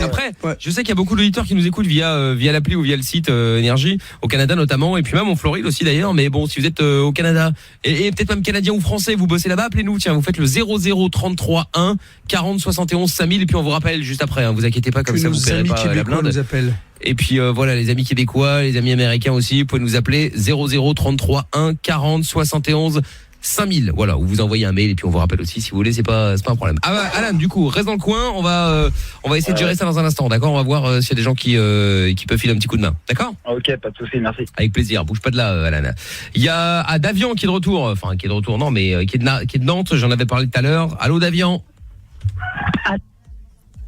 Après, je sais qu'il y a beaucoup d'auditeurs qui nous écoutent via l'appli ou via le site Énergie, au Canada notamment, et puis même en Floride aussi d'ailleurs. Mais bon, si vous êtes au Canada et peut-être même canadien ou français, vous bossez là-bas, appelez-nous. Tiens, vous faites le 0033 1 40 71 5000 et puis on vous rappelle juste après. Vous inquiétez pas, comme ça vous paierez pas la blinde. Nous appellent. Et puis voilà, les amis québécois, les amis américains aussi, vous pouvez nous appeler 0033 1 40 71 5000. Voilà, ou vous envoyez un mail et puis on vous rappelle aussi si vous voulez, c'est pas un problème. Ah bah, Alan, du coup, reste dans le coin, on va essayer de gérer ça dans un instant, d'accord? On va voir s'il y a des gens qui peuvent filer un petit coup de main. D'accord? Ok, pas de souci, merci. Avec plaisir, bouge pas de là, Alan. Il y a Davian qui est de retour, enfin qui est de retour, non, mais qui est de Nantes, j'en avais parlé tout à l'heure. Allô Davian?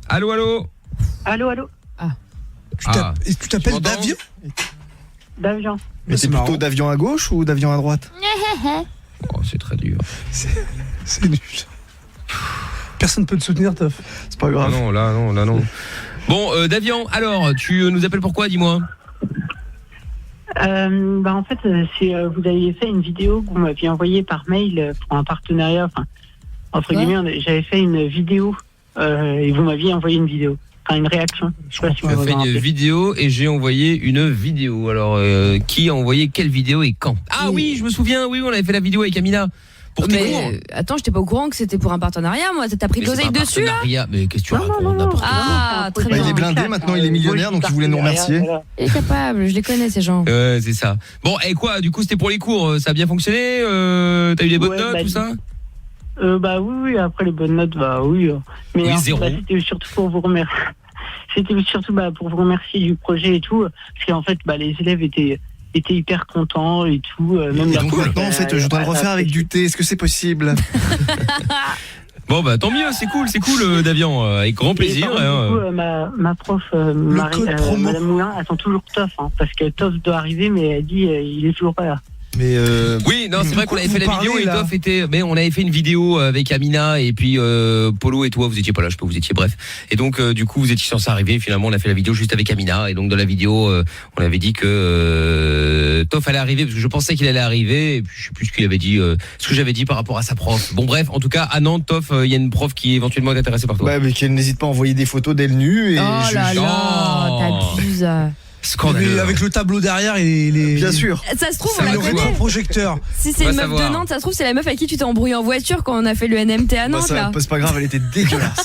Allô, allô? Allô. Tu t'appelles Davian? Davian. Mais c'est plutôt Davian à gauche ou Davian à droite? Oh, c'est très dur. C'est nul. Personne peut te soutenir, Toff. C'est pas grave. Ah non, là non. Bon, Davian, alors, tu nous appelles pourquoi, dis-moi? En fait, vous aviez fait une vidéo que vous m'aviez envoyée par mail pour un partenariat. Enfin, entre guillemets, j'avais fait une vidéo et vous m'aviez envoyé une vidéo. Enfin, une réaction. Je sais pas si tu as fait une vidéo et j'ai envoyé une vidéo. Alors, qui a envoyé quelle vidéo et quand? Ah oui, je me souviens, oui, on avait fait la vidéo avec Amina. Mais attends, j'étais pas au courant que c'était pour un partenariat, moi. T'as pris de l'oseille dessus, là? Mais qu'est-ce que tu racontes? N'importe quoi. Ah, très bien. Il est blindé, maintenant il est millionnaire, donc il voulait nous remercier. Il est capable, je les connais, ces gens. C'est ça. Bon, et quoi, du coup, c'était pour les cours, ça a bien fonctionné? T'as eu des bonnes notes, tout ça? Oui, après les bonnes notes, oui. Mais oui, 0. C'était surtout pour vous remercier. C'était surtout pour vous remercier du projet et tout, parce qu'en fait, les élèves étaient hyper contents et tout. Même donc maintenant, en fait, je voudrais le refaire avec du thé. Est-ce que c'est possible? Bon, tant mieux, c'est cool, Davian, avec grand plaisir. Du coup, ma prof, Madame Moulin, attend toujours Toff, parce que Toff doit arriver, mais elle dit il est toujours pas là. Mais oui, non, c'est vrai qu'on avait fait la vidéo et Toff était, mais on avait fait une vidéo avec Amina et puis Polo et toi, vous étiez pas là, vous étiez bref. Et donc du coup, vous étiez censé arriver. Finalement, on a fait la vidéo juste avec Amina et donc dans la vidéo, on avait dit que Toff allait arriver parce que je pensais qu'il allait arriver et puis je sais plus ce qu'il avait dit, ce que j'avais dit par rapport à sa prof. Bon bref, en tout cas, à Nantes, Toff, il y a une prof qui éventuellement est intéressée par toi. Ouais, mais qu'elle n'hésite pas à envoyer des photos d'elle nue et oh là là, t'abuses. Scandaleux. Avec le tableau derrière et les... Bien sûr. Ça se trouve, on la connaît. Projecteur. Si c'est une meuf de Nantes, ça se trouve, c'est la meuf avec qui tu t'es embrouillé en voiture quand on a fait le NMT à Nantes, là. C'est pas grave, elle était dégueulasse.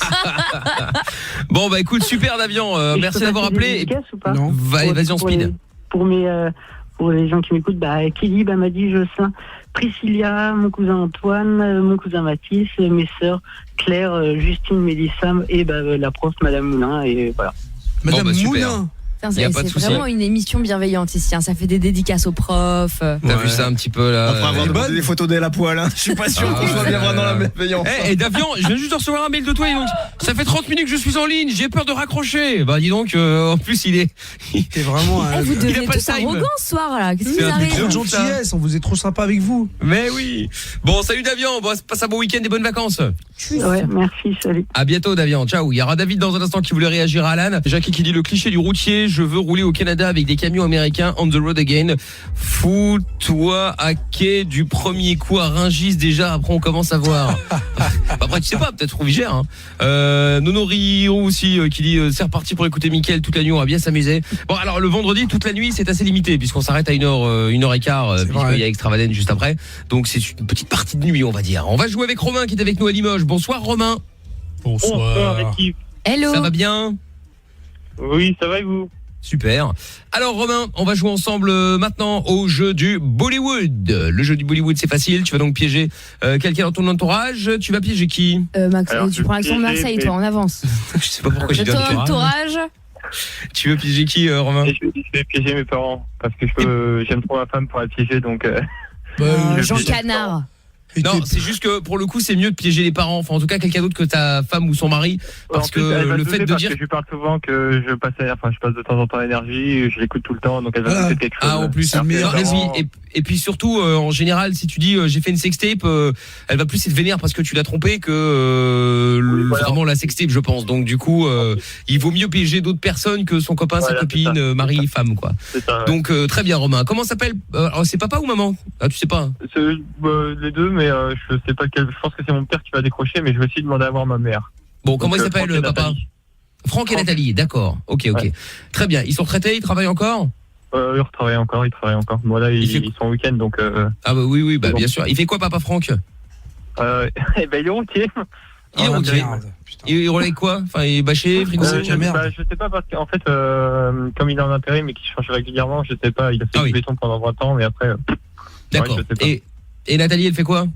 Bon, écoute, super, Davian. Merci d'avoir appelé. Non. Vas-y, en speed. Pour les gens qui m'écoutent, Kelly, m'a dit Jocelyn, Priscilla, mon cousin Antoine, mon cousin Mathis, mes sœurs, Claire, Justine, Mélissa et la prof, Madame Moulin, et voilà. Madame Moulin. C'est vraiment une émission bienveillante ici, ça fait des dédicaces aux profs. T'as vu ça un petit peu là? Après avoir demandé des photos d'elle à poil, je suis pas sûr qu'on soit bien vraiment dans la bienveillance. Et Davian, je viens juste de recevoir un mail de toi et donc ça fait 30 minutes que je suis en ligne, j'ai peur de raccrocher. Dis donc, en plus il est vraiment vous devenez tous arrogants ce soir là. Qu'est-ce qui vous arrive? Trop de gentillesse, on vous est trop sympa avec vous. Mais oui. Bon, salut Davian, passe un bon week-end et bonnes vacances. Ouais, merci, salut. À bientôt Davian, ciao. Il y aura David dans un instant qui voulait réagir à Alan. Jackie qui dit le cliché du routier, je veux rouler au Canada avec des camions américains on the road again. Fous-toi à quai du premier coup à Rungis déjà, après on commence à voir. Après tu sais pas, peut-être Rouvigère. Nono Rio aussi qui dit c'est reparti pour écouter Mickaël toute la nuit, on va bien s'amuser. Bon alors le vendredi toute la nuit c'est assez limité puisqu'on s'arrête à 1h15 puisqu'il y a Extravaden juste après. Donc c'est une petite partie de nuit on va dire. On va jouer avec Romain qui est avec nous à Limoges. Bonsoir Romain. Bonsoir. Hello. Ça va bien? Oui, ça va et vous? Super. Alors Romain, on va jouer ensemble maintenant au jeu du Bollywood. Le jeu du Bollywood, c'est facile. Tu vas donc piéger quelqu'un dans ton entourage. Tu vas piéger qui? Max, tu prends l'accent de Marseille, toi, en avance. Je sais pas pourquoi j'ai dit entourage. Tu veux piéger qui, Romain? Je vais piéger mes parents parce que j'aime trop ma femme pour la piéger, donc. Jean Canard. Non, c'est juste que pour le coup, c'est mieux de piéger les parents. Enfin, en tout cas, quelqu'un d'autre que ta femme ou son mari, parce que le fait de dire que je lui parle souvent que je passe de temps en temps à l'énergie, je l'écoute tout le temps, donc elle va me quelque chose. Ah, en plus, et puis surtout, en général, si tu dis j'ai fait une sextape, elle va plus être vénère parce que tu l'as trompée que vraiment la sextape, je pense. Donc du coup, il vaut mieux piéger d'autres personnes que son copain, sa copine, mari, femme, quoi. Ça, donc très bien, Romain. Comment s'appelle? C'est papa ou maman? Ah, tu sais pas? Les deux, mais je sais pas lequel. Je pense que c'est mon père qui va décrocher, mais je vais aussi demander à voir ma mère. Bon, comment il s'appelle, papa? Franck et Nathalie, d'accord. Ok. Ouais. Très bien. Ils sont retraités, ils travaillent encore? Ils travaillent encore. Moi là, ils sont en week-end, donc. Ah bah oui, bon. Bien sûr. Il fait quoi, papa Franck? Il est routier. Il est routier. Il relaye quoi? Enfin, il est bâché, frigo. Je sais pas parce qu'en fait, comme il est en intérim mais qu'il change régulièrement, je sais pas. Il a fait du béton pendant 20 ans, mais après. D'accord. Et Nathalie, elle fait quoi?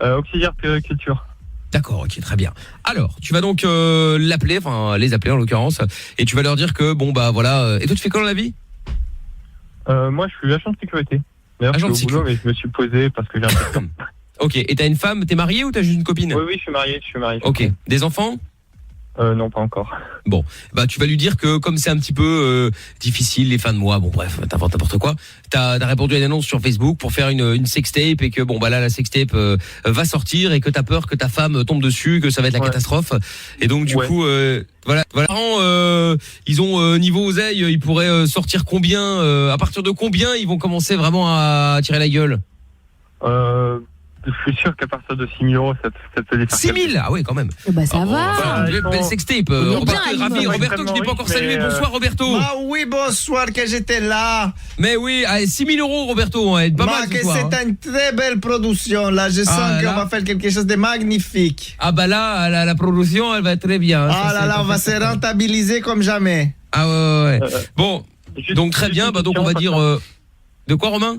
Auxiliaire culture. D'accord, ok, très bien. Alors, tu vas donc l'appeler, enfin les appeler en l'occurrence, et tu vas leur dire que bon bah voilà. Et toi, tu fais quoi dans la vie? Moi, je suis agent de sécurité. D'ailleurs, je suis au boulot, mais je me suis posé parce que j'ai un peu. Ok, et t'as une femme, t'es marié ou t'as juste une copine? Oui, je suis marié. Ok, des enfants? Non, pas encore. Bon, bah tu vas lui dire que comme c'est un petit peu difficile les fins de mois, bon bref, t'inventes n'importe quoi. T'as répondu à une annonce sur Facebook pour faire une sextape et que bon bah là la sextape va sortir et que t'as peur que ta femme tombe dessus, que ça va être la catastrophe. Et donc du coup voilà. Ils ont niveau oseille, ils pourraient sortir combien à partir de combien ils vont commencer vraiment à tirer la gueule? Je suis sûr qu'à partir de 6 000 €, ça peut les faire. 6 000 Ah ouais, quand même. Bah ça va. Belle sextape. Roberto est ravi. Roberto, que je n'ai pas encore salué. Bonsoir, Roberto. Ah oui, bonsoir, que j'étais là. Mais oui, 6 000 € Roberto, hein, pas mal ce soir. C'est une très belle production, là. Je sens qu'on va faire quelque chose de magnifique. Ah bah là, la production, elle va être très bien. Ah là là, on va se rentabiliser comme jamais. Ah ouais. Bon, donc très bien, bah donc on va dire... De quoi, Romain?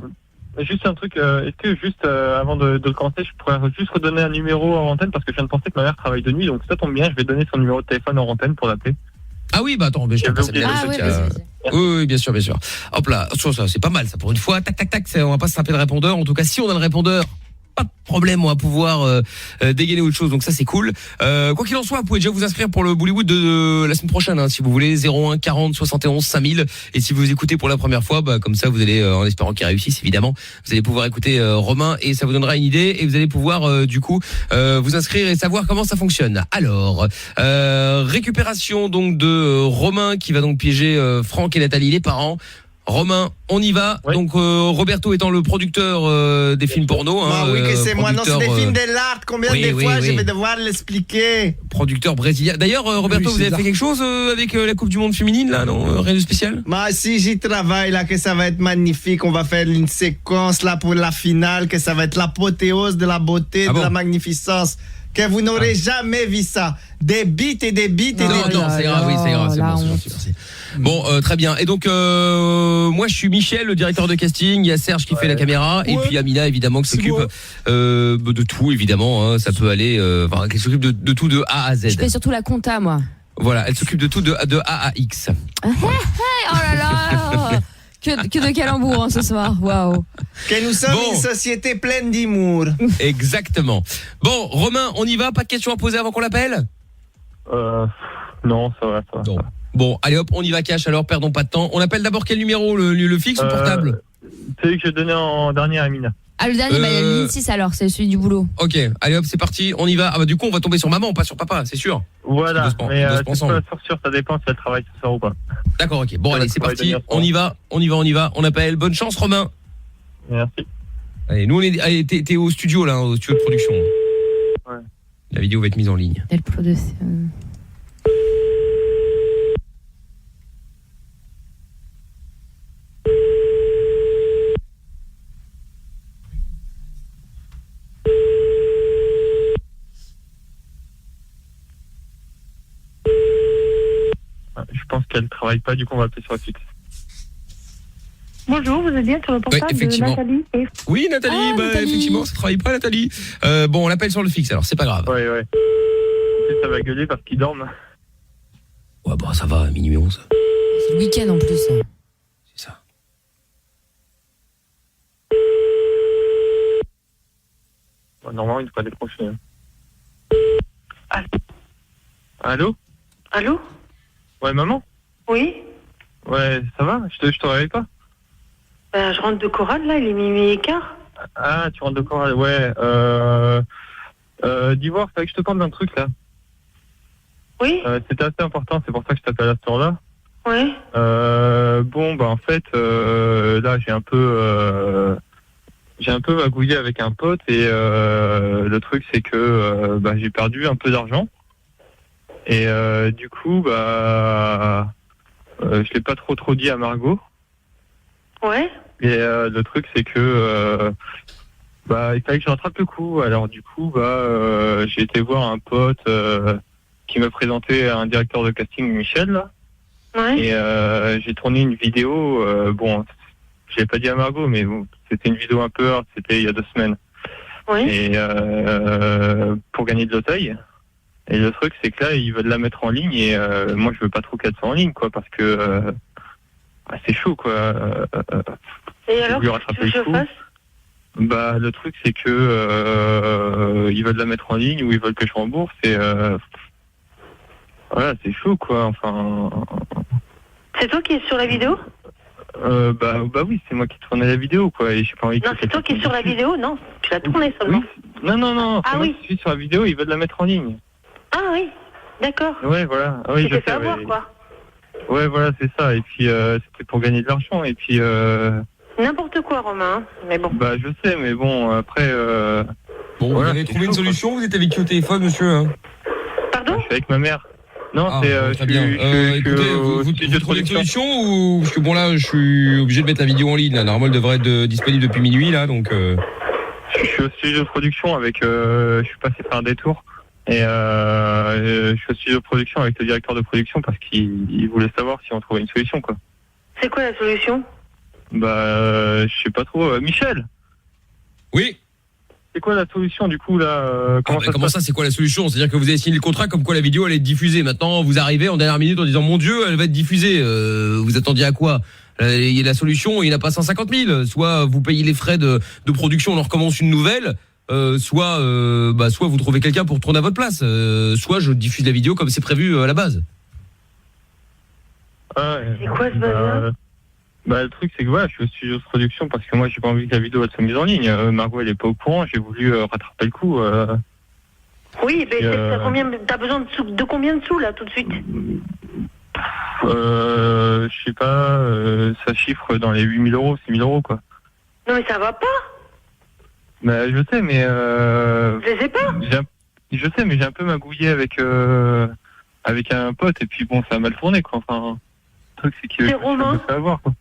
Juste un truc, est-ce que juste avant de commencer, je pourrais juste redonner un numéro en antenne parce que je viens de penser que ma mère travaille de nuit, donc ça tombe bien, je vais donner son numéro de téléphone en antenne pour l'appeler. Ah oui, bah attends, mais je vais passer bien. Oui, bien sûr. Hop là, ça c'est pas mal ça pour une fois. Tac, on va pas se taper le répondeur. En tout cas, si on a le répondeur, pas de problème, on va pouvoir dégainer autre chose, donc ça c'est cool. Quoi qu'il en soit, vous pouvez déjà vous inscrire pour le Bollywood de la semaine prochaine, hein, si vous voulez, 01 40 71 5000. Et si vous écoutez pour la première fois, bah comme ça vous allez, en espérant qu'il réussisse évidemment, vous allez pouvoir écouter Romain et ça vous donnera une idée et vous allez pouvoir du coup vous inscrire et savoir comment ça fonctionne. Alors, récupération donc de Romain qui va donc piéger Franck et Nathalie, les parents. Romain, on y va. Oui. Donc Roberto étant le producteur des films porno. Hein, oui, que c'est moi. Non, c'est des films de l'art. Combien de fois je vais devoir l'expliquer? Producteur brésilien. D'ailleurs, Roberto, vous avez fait quelque chose avec la Coupe du Monde féminine là, non? Rien de spécial? Bah si, j'y travaille là, que ça va être magnifique. On va faire une séquence là pour la finale, que ça va être l'apothéose de la beauté, de la magnificence. Que vous n'aurez jamais vu ça. Des bites et des bites et des bites. Non, c'est grave, c'est bon, c'est merci. Bon, très bien. Et donc, moi, je suis Michel, le directeur de casting. Il y a Serge qui fait la caméra. Et puis Amina, évidemment, qui s'occupe de tout, évidemment. Hein, ça peut aller... qui s'occupe de tout de A à Z. Je fais surtout la compta, moi. Voilà, elle s'occupe de tout de A à X. Voilà. Oh là là. Que de calembours hein, ce soir, waouh. Que nous sommes une société pleine d'humour. Exactement. Bon, Romain, on y va. Pas de questions à poser avant qu'on l'appelle? Non, ça va. Bon, allez hop, on y va cash alors, perdons pas de temps. On appelle d'abord quel numéro, le fixe ou portable? Celui que j'ai donné en dernier à Amina. Ah, le dernier, il y a le ligne 6 alors, c'est celui du boulot. Ok, allez hop, c'est parti, on y va. Ah bah du coup, on va tomber sur maman, pas sur papa, c'est sûr. Voilà, mais c'est pas sûr, ça dépend si elle travaille ce soir ou pas. D'accord, ok. Bon, allez, c'est parti, on y va. On appelle. Bonne chance, Romain. Merci. Allez, nous, t'es au studio, là, au studio de production. Ouais. La vidéo va être mise en ligne. Telle production. Je pense qu'elle travaille pas, du coup on va appeler sur la fixe. Bonjour, vous êtes bien sur le portable de Nathalie. Oui, Nathalie, Nathalie. Effectivement, ça travaille pas, Nathalie. Bon, on l'appelle sur le fixe, alors c'est pas grave. Ouais. En plus, ça va gueuler parce qu'ils dorment. Ouais, bah ça va, minuit 11. C'est le week-end en plus. C'est ça. Normalement, il ne faut pas décrocher. Allô? Allô? Ouais, maman? Oui? Ouais, ça va? Je te réveille pas? Je rentre de chorale, là, il est minuit et quart. Ah, tu rentres de chorale, ouais. D'Ivoire, fallait que je te parle d'un truc, là. Oui? C'était assez important, c'est pour ça que je t'appelle à ce tour-là. Ouais. En fait, là, j'ai un peu magouillé avec un pote et le truc, c'est que j'ai perdu un peu d'argent. Et du coup, je l'ai pas trop dit à Margot. Ouais. Et le truc, c'est que il fallait que je rattrape le coup. Alors du coup, j'ai été voir un pote qui m'a présenté un directeur de casting, Michel. Là. Ouais. Et j'ai tourné une vidéo. Je l'ai pas dit à Margot, mais bon, c'était une vidéo un peu hard. C'était il y a 2 semaines. Oui. Et pour gagner de l'oseille. Et le truc, c'est que là, ils veulent la mettre en ligne et moi, je veux pas trop qu'elle soit en ligne, quoi, parce que c'est chaud, quoi. Et alors, qu'est-ce que je fasse? Bah, le truc, c'est que ils veulent la mettre en ligne ou ils veulent que je rembourse et voilà, c'est chaud, quoi. Enfin. C'est toi qui es sur la vidéo? Bah oui, c'est moi qui tournais la vidéo, quoi. Et j'ai pas envie. Non, c'est toi qui es sur la vidéo, non? Tu l'as tournée seulement. Oui. Non. Ah oui. Je suis sur la vidéo, ils veulent la mettre en ligne. Ah oui, d'accord. Ouais, voilà. Oui, tu t'es fait avoir, quoi. Ouais, voilà, c'est ça. Et puis c'était pour gagner de l'argent. Et puis. N'importe quoi, Romain. Mais bon. Bah je sais, mais bon, après. Bon, voilà, vous avez trouvé une solution? Vous êtes avec qui au téléphone, monsieur, hein? Pardon? Je suis avec ma mère. Non, c'est très bien. Écoutez, vous trouvez une solution ou parce que bon là, je suis obligé de mettre la vidéo en ligne. Là. Normalement, elle devrait être disponible depuis minuit là, donc. Je suis au studio de production avec. Je suis passé par un détour et je suis au studio de production avec le directeur de production parce qu'il voulait savoir si on trouvait une solution, quoi. C'est quoi la solution? Bah, je sais pas trop. Michel. Oui. C'est quoi la solution du coup là comment ça, c'est quoi la solution? C'est-à-dire que vous avez signé le contrat comme quoi la vidéo allait être diffusée. Maintenant, vous arrivez en dernière minute en disant mon Dieu, elle va être diffusée. Vous attendiez à quoi? La solution, il n'y en a pas 150 000. Soit vous payez les frais de production, on en recommence une nouvelle. Soit vous trouvez quelqu'un pour tourner à votre place. Soit je diffuse la vidéo comme c'est prévu à la base. C'est quoi ce bazar? Bah le truc c'est que voilà, je suis au studio de production parce que moi j'ai pas envie que la vidéo elle soit mise en ligne. Margot elle est pas au courant, j'ai voulu rattraper le coup. Oui, mais t'as besoin de combien de sous là tout de suite? Je sais pas, ça chiffre dans les 8 000 euros, 6 000 euros quoi. Non mais ça va pas. Bah je sais mais je les ai pas. Je sais mais j'ai un peu magouillé avec un pote et puis bon ça a mal tourné quoi. Enfin le truc c'est que c'est Romain. Je avoir quoi.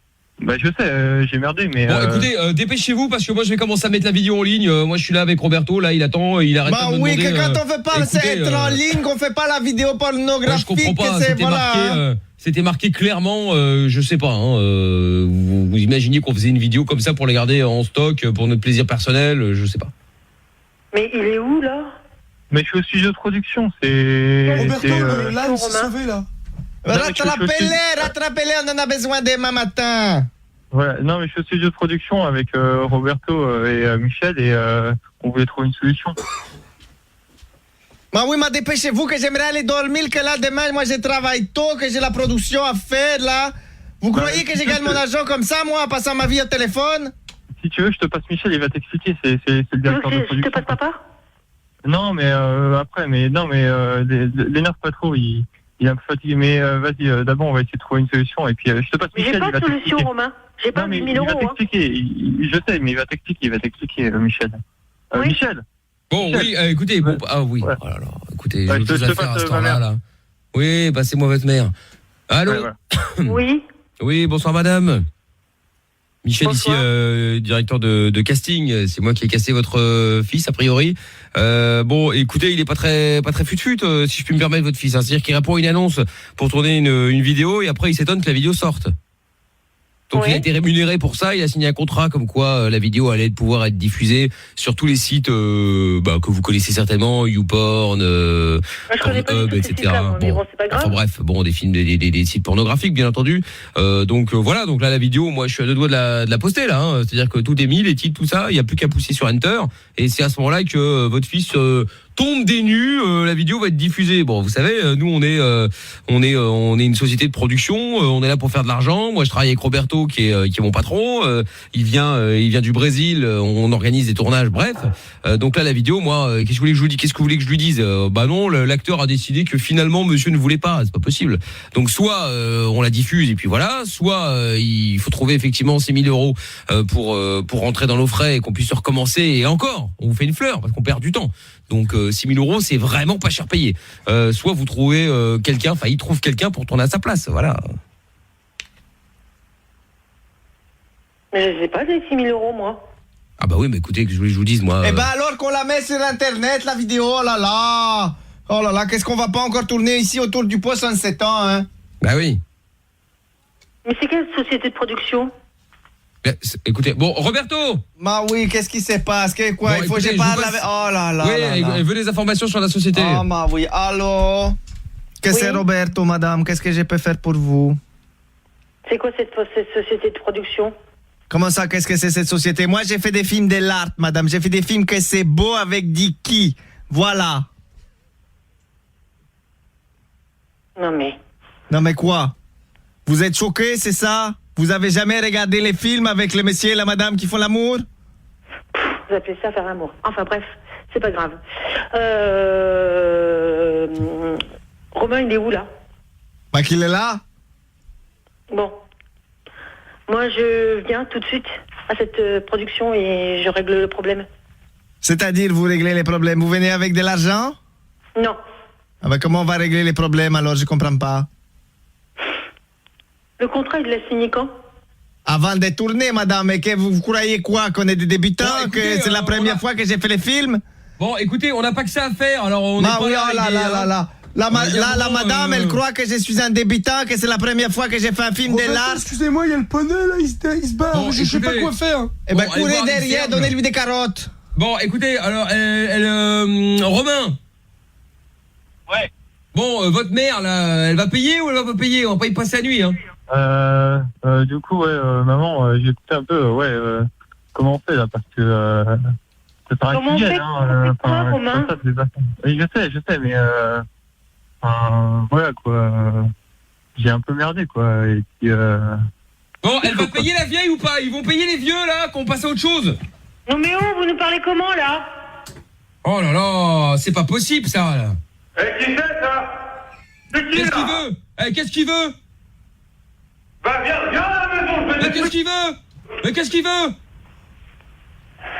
Bah je sais, j'ai merdé mais. Bon écoutez, dépêchez-vous parce que moi je vais commencer à mettre la vidéo en ligne. Moi je suis là avec Roberto, là il attend, il arrête pas de me demander. Bah oui, que quand on veut pas être en ligne, qu'on fait pas la vidéo pornographique. Je comprends pas, c'était marqué. C'était marqué clairement, je sais pas. Vous imaginiez qu'on faisait une vidéo comme ça pour la garder en stock pour notre plaisir personnel, je sais pas. Mais il est où là? Mais je suis au studio de production, c'est. Roberto, là il s'est sauvé là. Rattrapez-les, on en a besoin demain matin. Voilà, non mais je suis au studio de production avec Roberto et Michel et on voulait trouver une solution. Bah oui, mais dépêchez-vous que j'aimerais aller dormir, que là demain moi je travaille tôt, que j'ai la production à faire là. Vous croyez que je gagne mon argent comme ça moi en passant ma vie au téléphone? Si tu veux, je te passe Michel, il va t'expliquer, c'est le directeur de production. Je te passe papa? Non mais après, mais non mais l'énerve pas trop, il est un peu fatigué, mais vas-y, d'abord on va essayer de trouver une solution et puis je te passe Michel. J'ai pas de solution, Romain. J'ai pas 8 000 euros. Il va t'expliquer, je sais, mais il va t'expliquer, Michel. Oui. Michel. Bon, oui, écoutez, bon, oui. Ouais. Oh là là, écoutez, Ouais, j'ai autre chose à faire à ce temps-là. Là. Oui, passez-moi votre mère. Allô. Oui. Oui, bonsoir madame. Michel bonsoir. Ici, directeur de casting. C'est moi qui ai cassé votre fils a priori. Bon, écoutez, il est pas très fut-fut, si je puis me permettre, votre fils. Hein. C'est-à-dire qu'il répond à une annonce pour tourner une vidéo et après il s'étonne que la vidéo sorte. Donc il a été rémunéré pour ça, il a signé un contrat comme quoi la vidéo allait pouvoir être diffusée sur tous les sites que vous connaissez certainement, YouPorn, Pornhub, etc. Bon, c'est pas grave. Enfin bref, bon des films, des sites pornographiques bien entendu. Donc voilà, donc là la vidéo, moi je suis à deux doigts de la poster là. Hein. C'est-à-dire que tout est mis, les titres, tout ça, il n'y a plus qu'à pousser sur Enter et c'est à ce moment-là que votre fils tombe des nues, la vidéo va être diffusée. Bon, vous savez, nous on est une société de production, on est là pour faire de l'argent. Moi, je travaille avec Roberto qui est mon patron. Il vient du Brésil. On organise des tournages. Bref, donc là la vidéo, moi, qu'est-ce que vous voulez que je vous dise? Qu'est-ce que vous voulez que je lui dise? Bah non, l'acteur a décidé que finalement monsieur ne voulait pas. C'est pas possible. Donc soit on la diffuse et puis voilà, soit il faut trouver effectivement 6 000 euros pour rentrer dans nos frais et qu'on puisse recommencer. Et encore, on vous fait une fleur parce qu'on perd du temps. Donc 6 000 euros, c'est vraiment pas cher payé. Soit vous trouvez quelqu'un, enfin il trouve quelqu'un pour tourner à sa place, voilà. Mais je sais pas, j'ai 6 000 euros moi. Ah bah oui, mais écoutez, que je vous dise moi. Eh ben alors qu'on la met sur internet la vidéo, oh là là, qu'est-ce qu'on va pas encore tourner ici autour du poste en 7 ans, hein? Bah oui. Mais c'est quelle société de production? Écoutez, bon, Roberto. Bah oui, qu'est-ce qui se passe? Quoi? Il faut que je parle avec... Oh là là. Oui, elle veut des informations sur la société. Ah bah oui, allô? C'est Roberto, madame. Qu'est-ce que je peux faire pour vous? C'est quoi cette société de production? Comment ça, qu'est-ce que c'est cette société? Moi, j'ai fait des films de l'art, madame. J'ai fait des films que c'est beau avec Dicky. Voilà. Non mais... Non mais quoi? Vous êtes choqués, c'est ça? Vous avez jamais regardé les films avec le monsieur et la madame qui font l'amour? Vous appelez ça faire l'amour. Enfin bref, c'est pas grave. Romain, il est où là? Bah qu'il est là? Bon. Moi, je viens tout de suite à cette production et je règle le problème. C'est-à-dire, vous réglez les problèmes? Vous venez avec de l'argent? Non. Ah bah comment on va régler les problèmes alors? Je comprends pas. Le contrat, il l'a signé quand? Avant de tourner, madame. Et que vous croyez quoi? Qu'on est des débutants? Bon, écoutez, que c'est la première fois que j'ai fait les films? Bon, écoutez, on n'a pas que ça à faire, alors on est pas là. La madame, elle croit que je suis un débutant, que c'est la première fois que j'ai fait un film de l'art. Excusez-moi, il y a le poney là, il se barre, Bon, je sais pas quoi faire. Eh ben, courez derrière, donnez-lui des carottes. Bon, écoutez, alors, Romain. Ouais. Bon, votre mère, là, elle va payer ou elle va pas payer? On va pas y passer la nuit, hein. Du coup, maman, j'ai écouté un peu, comment on fait là, parce que ça paraît comment on fait, quoi, Romain? Oui, je sais, mais voilà quoi, j'ai un peu merdé quoi, et puis Bon, elle va payer la vieille ou pas? Ils vont payer les vieux là, qu'on passe à autre chose. Non mais oh, vous nous parlez comment là? Oh là là, c'est pas possible ça là. Qui c'est ça? Qu'est-ce qu'il veut? Qu'est-ce qu'il veut? Bah viens à la maison. Mais qu'est-ce qu'il veut? Mais qu'est-ce qu'il veut?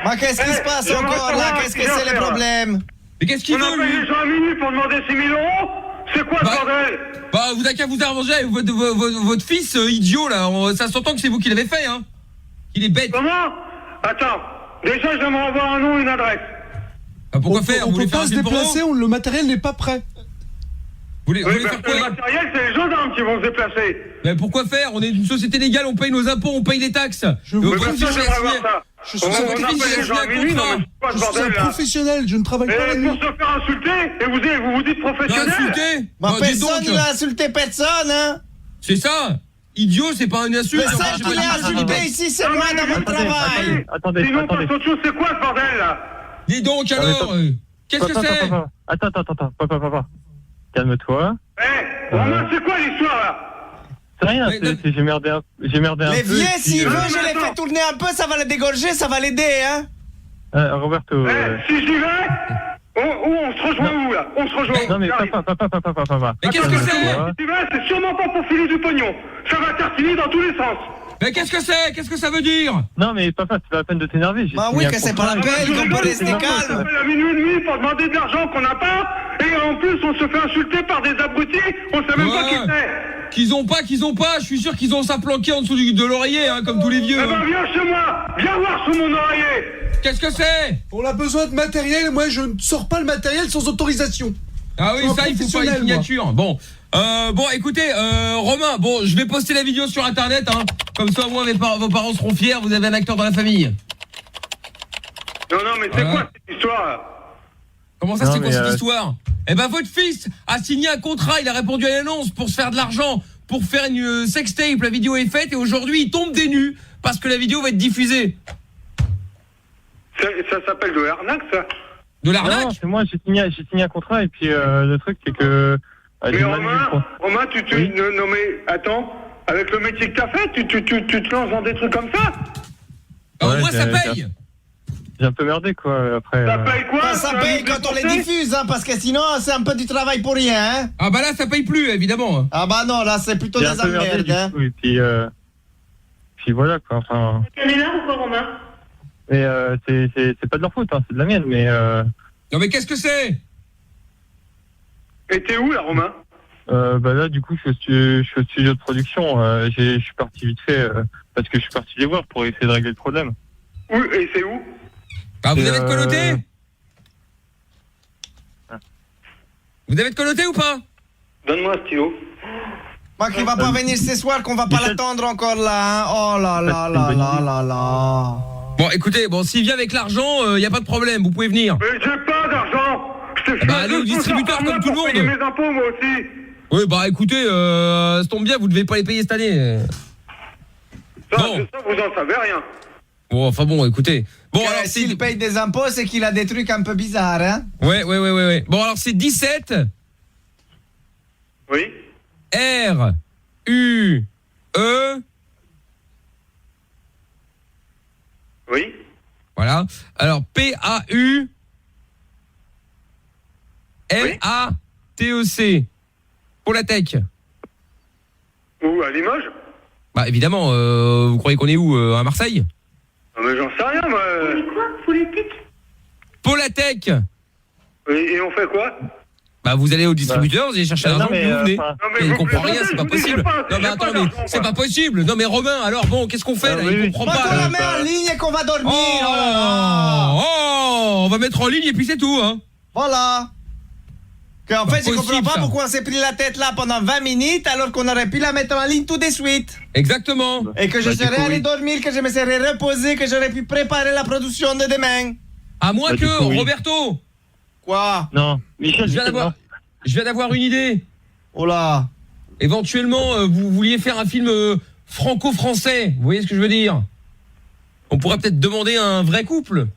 Mais qu'est-ce qui se passe encore là? Qu'est-ce que c'est le problème? Mais qu'est-ce qu'il veut? On a payé les gens à minuit pour demander 6 000 €. C'est quoi ce bordel? Bah vous avez qu'à vous arranger avec votre fils idiot là. Ça s'entend que c'est vous qui l'avez fait, hein. Il est bête. Comment? Attends. Déjà j'aimerais avoir un nom et une adresse. Ah, pourquoi faire? On vous peut voulez faire pas un se film porno? déplacer, le matériel n'est pas prêt. Vous voulez faire quoi? Le matériel, c'est les gendarmes qui vont se déplacer. Mais pourquoi faire? On est une société légale, on paye nos impôts, on paye les taxes. Je suis un professionnel, je ne travaille pas la nuit. Pour se faire insulter, et vous vous dites professionnel. Insulter? Personne n'a insulté personne, hein. C'est ça. Idiot, c'est pas une insulte. Mais ça, je voulais insulter ici, c'est moi dans mon travail. Attendez. Sinon, pas autre chose, c'est quoi ce bordel là? Dis donc alors, qu'est-ce que c'est? Attends, papa. Calme-toi. Romain, c'est quoi l'histoire là? C'est rien, j'ai merdé un peu. Les vieux, s'il veut, je les fais tourner un peu, ça va le dégorger, ça va l'aider, hein. Roberto. Si j'y vais, on se rejoint où là? On se rejoint où? Non mais papa. Mais qu'est-ce que c'est? Si tu vas, c'est sûrement pas pour filer du pognon. Ça va tartiner dans tous les sens. Mais qu'est-ce que c'est? Qu'est-ce que ça veut dire? Non mais papa, c'est pas la peine de t'énerver. Bah oui, que c'est pas la peine, qu'on peut rester calme. On appelle à minuit et demi pour demander de l'argent qu'on n'a pas, et en plus on se fait insulter par des abrutis, on sait même pas qui c'est. Qu'ils ont pas, je suis sûr qu'ils ont ça planqué en dessous de l'oreiller, hein, comme tous les vieux. Eh ben viens chez moi, viens voir sous mon oreiller. Qu'est-ce que c'est? On a besoin de matériel, moi je ne sors pas le matériel sans autorisation. Ah oui, ça il faut pas une signature. Bon, écoutez, Romain, je vais poster la vidéo sur internet, hein. Comme ça, moi, vos parents seront fiers. Vous avez un acteur dans la famille. Non, mais c'est quoi cette histoire là? Comment ça, c'est quoi cette histoire? Eh ben, votre fils a signé un contrat. Il a répondu à l'annonce pour se faire de l'argent, pour faire une sextape. La vidéo est faite et aujourd'hui, il tombe des nues parce que la vidéo va être diffusée. Ça s'appelle de l'arnaque, ça? De l'arnaque? Non, c'est moi. J'ai signé un contrat et puis le truc c'est que. Mais Romain, oui. Non mais attends, avec le métier que t'as fait, tu te lances dans des trucs comme ça? Au moins ça paye. J'ai un peu merdé quoi après. Ça paye quoi? Ça paye quand on les diffuse, hein, parce que sinon c'est un peu du travail pour rien, hein. Ah bah là ça paye plus évidemment. Ah bah non, là c'est plutôt des emmerdes, hein. Et puis voilà quoi. Enfin. On est là ou quoi, Romain? Mais c'est pas de leur faute, hein, c'est de la mienne, mais. Non mais qu'est-ce que c'est? Et t'es où là, Romain? Bah là du coup je suis au studio de production. Je suis parti vite fait parce que je suis parti les voir pour essayer de régler le problème. Oui, et c'est où? Ah, vous avez de connoté? Vous avez de connoté ou pas? Donne-moi un stylo. Pas qu'il va pas venir ce soir, qu'on va pas l'attendre encore là. Hein. Oh là là là là là là. Bon, écoutez, s'il vient avec l'argent, y a pas de problème, vous pouvez venir. Mais j'ai pas d'argent. Allez au distributeur comme tout le monde. Je paye mes impôts, moi aussi. Oui, écoutez, ça tombe bien, vous devez pas les payer cette année. Ça, vous en savez rien. Bon, enfin bon, écoutez. Bon, alors s'il paye des impôts, c'est qu'il a des trucs un peu bizarres, hein. Ouais. Bon, alors c'est 17. Oui. R U E. Oui. Voilà. Alors P A U L A T E C. Polatec. Où, à Limoges? Bah évidemment, vous croyez qu'on est où, à Marseille? Non mais j'en sais rien, moi. Quoi? Politique? Polatec. Et on fait quoi? Bah vous allez au distributeur, vous allez chercher l'argent, puis vous venez. Il ne comprend rien, c'est pas possible. Non mais attends, mais c'est pas possible. Non mais Romain, alors bon, qu'est-ce qu'on fait là? Il comprend pas. On la met en ligne et qu'on va dormir. On va mettre en ligne et puis c'est tout, hein. Voilà. En fait, je comprends pas pourquoi on s'est pris la tête là pendant 20 minutes alors qu'on aurait pu la mettre en ligne tout de suite. Exactement. Et que je serais allé dormir, que je me serais reposé, que j'aurais pu préparer la production de demain. À moins que, Roberto. Quoi? Non, Michel, je viens d'avoir une idée. Oh là. Éventuellement, vous vouliez faire un film franco-français. Vous voyez ce que je veux dire? On pourrait peut-être demander à un vrai couple.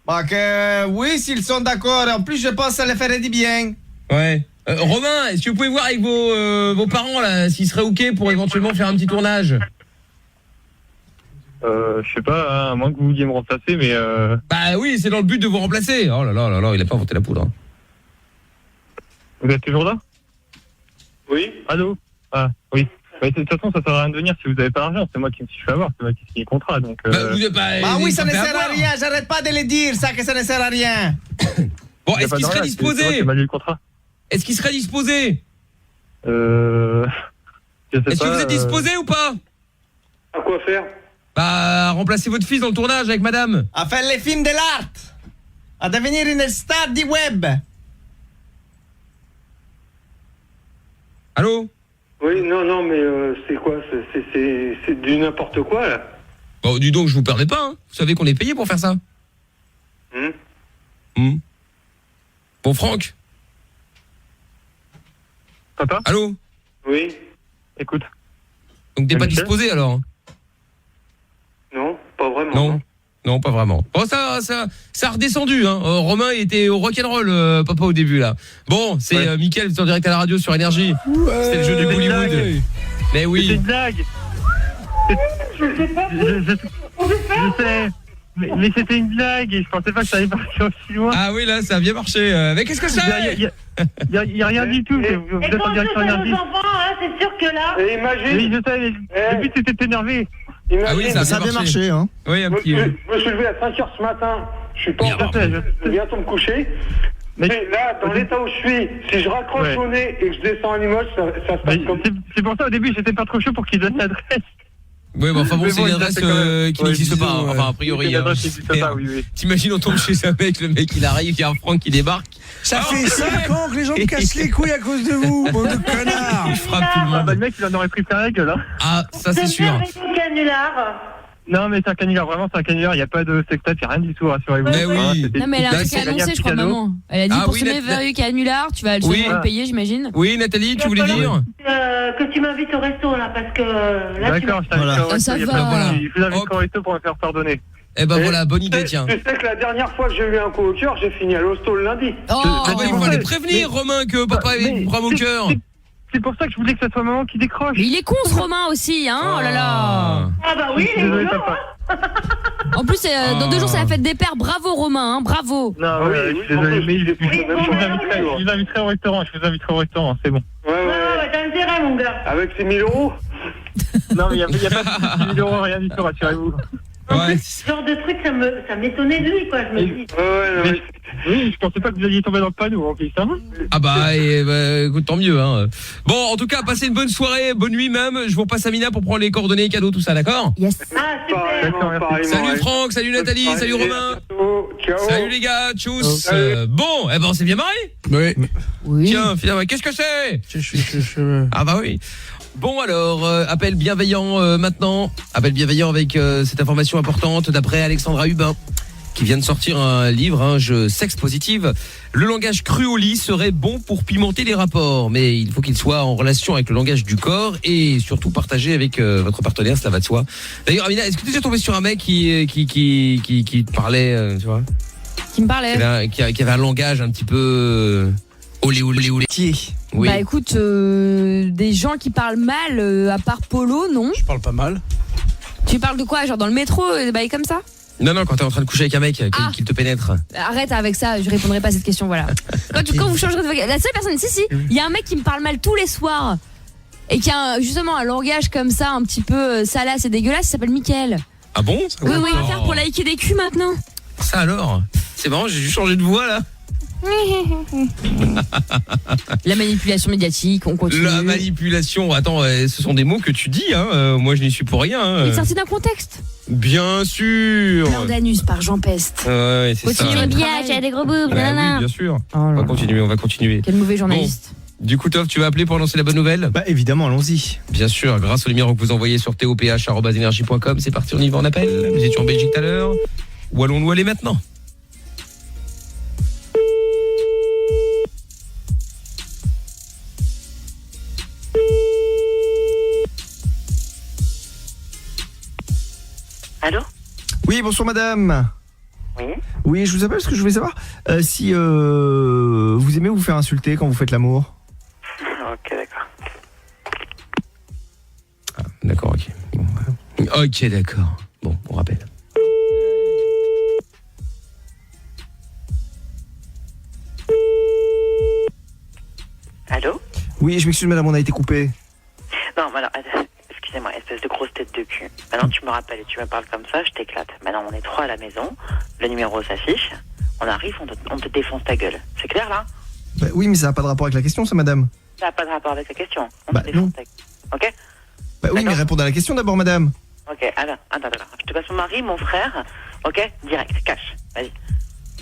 Bah que oui, s'ils sont d'accord. En plus, je pense que ça les ferait du bien. Ouais. Romain, est-ce que vous pouvez voir avec vos parents là s'ils seraient OK pour éventuellement faire un petit tournage? Je sais pas, hein, à moins que vous vouliez me remplacer, mais Bah oui, c'est dans le but de vous remplacer. Oh là là, il a pas inventé la poudre. Hein. Vous êtes toujours là? Oui. Allô? Ah, oui. Mais de toute façon, ça sert à rien de venir si vous avez pas d'argent. C'est moi qui me suis fait avoir, c'est moi qui signe le contrat. Donc, bah oui, ça ne sert à rien. J'arrête pas de le dire, ça, que ça ne sert à rien. Bon, est-ce qu'il serait disposé? Est-ce qu'il serait disposé? Je sais pas. Est-ce que vous êtes disposé ou pas? À quoi faire? Bah, remplacer votre fils dans le tournage avec madame. À faire les films de l'art. À devenir une star du web. Allô? Oui, non, mais c'est quoi? C'est du n'importe quoi, là. Bon, dis donc, je vous permets pas, hein. Vous savez qu'on est payé pour faire ça. Bon, Franck. Papa? Allô? Oui. Écoute. Donc t'es pas disposé, alors? Non, pas vraiment. Non, pas vraiment. Bon, ça a redescendu, hein. Romain, il était au rock'n'roll, papa, au début, là. Bon, c'est Mickaël, vous êtes en direct à la radio sur Énergie. C'est le jeu du Bollywood. Mais oui. C'est une blague. Je sais pas. Je sais. Mais c'était une blague et je pensais pas que ça allait partir aussi loin. Ah oui, là, ça a bien marché. Mais qu'est-ce que c'est? Il y a rien du tout. Vous êtes en direction Énergie. C'est sûr que là. Et imagine. Oui, je sais. Le but, c'était de t'énerver. Ah oui, ça a bien marché, hein. Oui, un petit. Je me suis levé à 5h ce matin. Je suis pas je viens de me coucher. Mais là, dans l'état où je suis, si je raccroche au nez et que je descends à Limoges, ça se passe comme ça. C'est pour ça, au début, j'étais pas trop chaud pour qu'ils donnent l'adresse. Oui, mais enfin bon, c'est une adresse qui n'existe pas, hein. Enfin, a priori. T'imagines, on tombe chez un mec, le mec, il arrive, il y a un Franck qui débarque. Ça fait 5 ans que les gens me cassent les couilles à cause de vous, bande de connards. Il frappe tout le monde. Bah, le mec, il en aurait pris plein la gueule, hein. Ah, ça, c'est sûr. Non, mais c'est un canular, vraiment, c'est un canular. Il n'y a pas de sextape, il n'y a rien du tout, rassurez-vous. Mais oui. Non, mais elle a un truc à annoncer, je crois, maman. Elle a dit pour ce merveilleux canular, tu vas le payer, j'imagine. Oui, Nathalie, tu voulais dire? Que tu m'invites au resto, là, parce que là, d'accord, je t'invite au resto. Ça va. Je vous invite au resto pour me faire pardonner. Eh ben voilà, bonne idée, tiens. Tu sais que la dernière fois que j'ai eu un coup au cœur, j'ai fini à l'hosto le lundi. Oh, il fallait prévenir, Romain, que papa avait une brame au cœur. C'est pour ça que je voulais que ce soit maman qui décroche. Mais il est con, ce Romain aussi, hein. Oh là là. Ah bah oui, il est désolé, rigolo, papa. En plus, dans 2 jours, c'est la fête des pères. Bravo, Romain, hein, bravo. Non, je suis désolé, mais je vous inviterai au restaurant, c'est bon. Ouais, t'as intérêt, mon gars. Avec ces 1000 euros? Non, mais il n'y a pas de 10 000 euros, rien du tout, rassurez-vous. En plus, ce genre de truc, ça m'étonnait de lui, quoi, je me dis. Oui, je pensais pas que vous alliez tomber dans le panneau, en plus, hein. Ah bah, écoute, tant mieux, hein. Bon, en tout cas, passez une bonne soirée, bonne nuit même. Je vous repasse à Mina pour prendre les coordonnées, cadeaux, tout ça, d'accord? Yes. Ah, super. D'accord, merci. Salut Franck, salut Nathalie, salut Romain. Ciao. Salut les gars, tchuss. Bon, on s'est bien marré. Oui. Tiens, finalement, qu'est-ce que c'est? Ah bah oui. Bon alors, appel bienveillant maintenant. Appel bienveillant avec cette information importante d'après Alexandra Hubin, qui vient de sortir un livre, Je sexe positive. Le langage cru au lit serait bon pour pimenter les rapports, mais il faut qu'il soit en relation avec le langage du corps et surtout partagé avec votre partenaire, cela va de soi. D'ailleurs, Amina, est-ce que tu es déjà tombé sur un mec qui te parlait, tu vois, Qui me parlait qui avait un langage un petit peu olé. Oui. Bah écoute, des gens qui parlent mal, à part Polo, non. Je parle pas mal. Tu parles de quoi? Genre dans le métro, des bails comme ça? Non, quand t'es en train de coucher avec un mec qui te pénètre. Arrête avec ça, je répondrai pas à cette question, voilà. Quand vous changerez de vocabulaire, la seule personne, si, il y a un mec qui me parle mal tous les soirs et qui a justement un langage comme ça, un petit peu salace et dégueulasse, il s'appelle Mickaël. Ah bon? Oui, il va faire pour liker des culs maintenant. Ça alors? C'est marrant, j'ai dû changer de voix là. La manipulation médiatique, on continue. La manipulation, attends, ce sont des mots que tu dis, moi je n'y suis pour rien. Il est sorti d'un contexte. Bien sûr. Plein d'anus par Jean Peste. Ouais, c'est ça. Continue bien, j'ai des gros boobs. Oui, bien sûr. On va continuer. Quel mauvais journaliste. Bon, du coup, Toff, tu vas appeler pour annoncer la bonne nouvelle? Bah évidemment, allons-y. Bien sûr, grâce au numéro que vous envoyez sur toph@energie.com. C'est parti, on y va, on appelle. Vous étiez en Belgique tout à l'heure. Où allons-nous aller maintenant? Allô? Oui, bonsoir madame. Oui. Oui, je vous appelle parce que je voulais savoir si vous aimez vous faire insulter quand vous faites l'amour. Ok, d'accord. Ah, d'accord, ok. Bon, ok, d'accord. Bon, on rappelle. Allô? Oui, je m'excuse madame, on a été coupé. Non, alors, excusez-moi, espèce de grosse tête de cul. Maintenant, tu me rappelles et tu me parles comme ça, je t'éclate. Maintenant, on est 3 à la maison, le numéro s'affiche, on arrive, on te défonce ta gueule. C'est clair, là? Bah, oui, mais ça n'a pas de rapport avec la question, ça madame. Ça n'a pas de rapport avec la question. On Bah te défonce non. ta gueule. Ok? Bah oui, mais répondez à la question d'abord madame. Ok, alors, attends. Je te passe mon mari, mon frère, ok? Direct, cash, vas-y.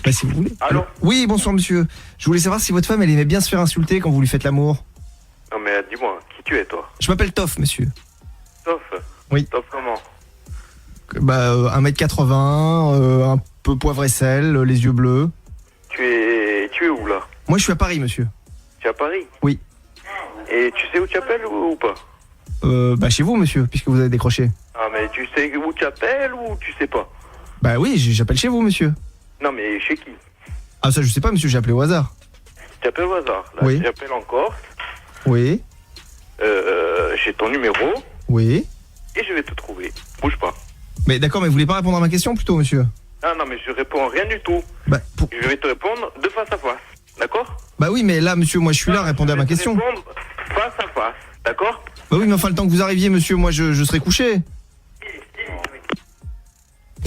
Bah si vous voulez. Allô? Oui, bonsoir monsieur. Je voulais savoir si votre femme, elle aimait bien se faire insulter quand vous lui faites l'amour. Non mais dis-moi, qui tu es toi? Je m'appelle Toff, monsieur. Toff? Oui. Toff comment? Bah 1m80, un peu poivre et sel, les yeux bleus. Tu es où là? Moi je suis à Paris monsieur. Tu es à Paris? Oui. Et tu sais où tu appelles ou pas? Bah chez vous monsieur, puisque vous avez décroché. Ah mais tu sais où tu appelles ou tu sais pas? Bah oui, j'appelle chez vous monsieur. Non mais chez qui? Ah ça je sais pas monsieur, j'ai appelé au hasard. Tu appelles au hasard? Là, Oui. tu appelles en Corse. Oui. J'ai ton numéro. Oui. Et je vais te trouver. Bouge pas. Mais d'accord, mais vous voulez pas répondre à ma question plutôt monsieur? Ah non mais je réponds rien du tout. Bah, Je vais te répondre de face à face. D'accord? Bah oui, mais là monsieur, moi je suis là, répondez à ma question. Répondre face à face. D'accord? Bah oui, mais enfin le temps que vous arriviez monsieur, moi je serai couché.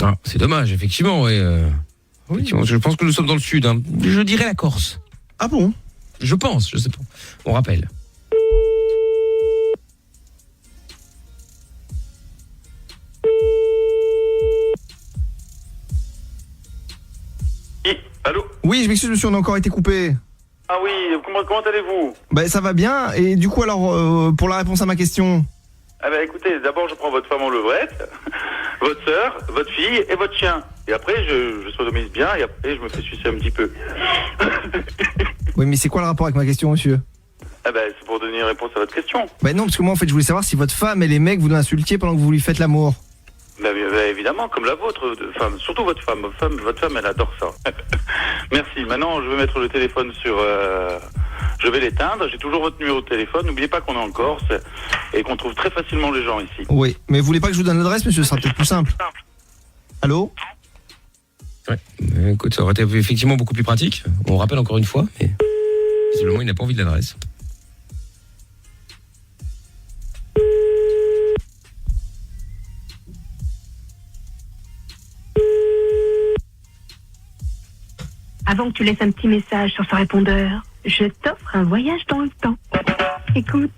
Ah, c'est dommage, effectivement, ouais. Effectivement, je pense que nous sommes dans le sud. Je dirais la Corse. Ah bon? Je pense, je sais pas. On rappelle. Allô? Oui, je m'excuse monsieur, on a encore été coupé. Ah oui, comment allez-vous? Bah ça va bien, et du coup alors, pour la réponse à ma question. Ah bah écoutez, d'abord je prends votre femme en levrette, votre sœur, votre fille et votre chien. Et après je sodomise bien et après je me fais sucer un petit peu. Oui, mais c'est quoi le rapport avec ma question monsieur? Ah bah c'est pour donner une réponse à votre question. Bah non, parce que moi en fait je voulais savoir si votre femme et les mecs vous insultiez pendant que vous lui faites l'amour. Bah évidemment, comme la vôtre, enfin, surtout votre femme. Votre femme elle adore ça. Merci, maintenant je vais mettre le téléphone sur... Je vais l'éteindre, j'ai toujours votre numéro de téléphone. N'oubliez pas qu'on est en Corse et qu'on trouve très facilement les gens ici. Oui, mais vous voulez pas que je vous donne l'adresse monsieur? Ce sera peut-être plus simple. Allô? Ouais, écoute, ça aurait été effectivement beaucoup plus pratique. On rappelle encore une fois, mais visiblement il n'a pas envie de l'adresse. Avant que tu laisses un petit message sur ce répondeur, je t'offre un voyage dans le temps. Écoute.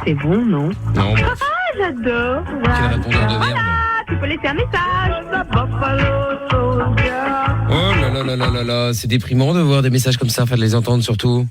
C'est bon, non? Non. Ah, j'adore. Quel répondeur de merde. Tu peux laisser un message. Oh là là là là là là, c'est déprimant de voir des messages comme ça, enfin de les entendre surtout.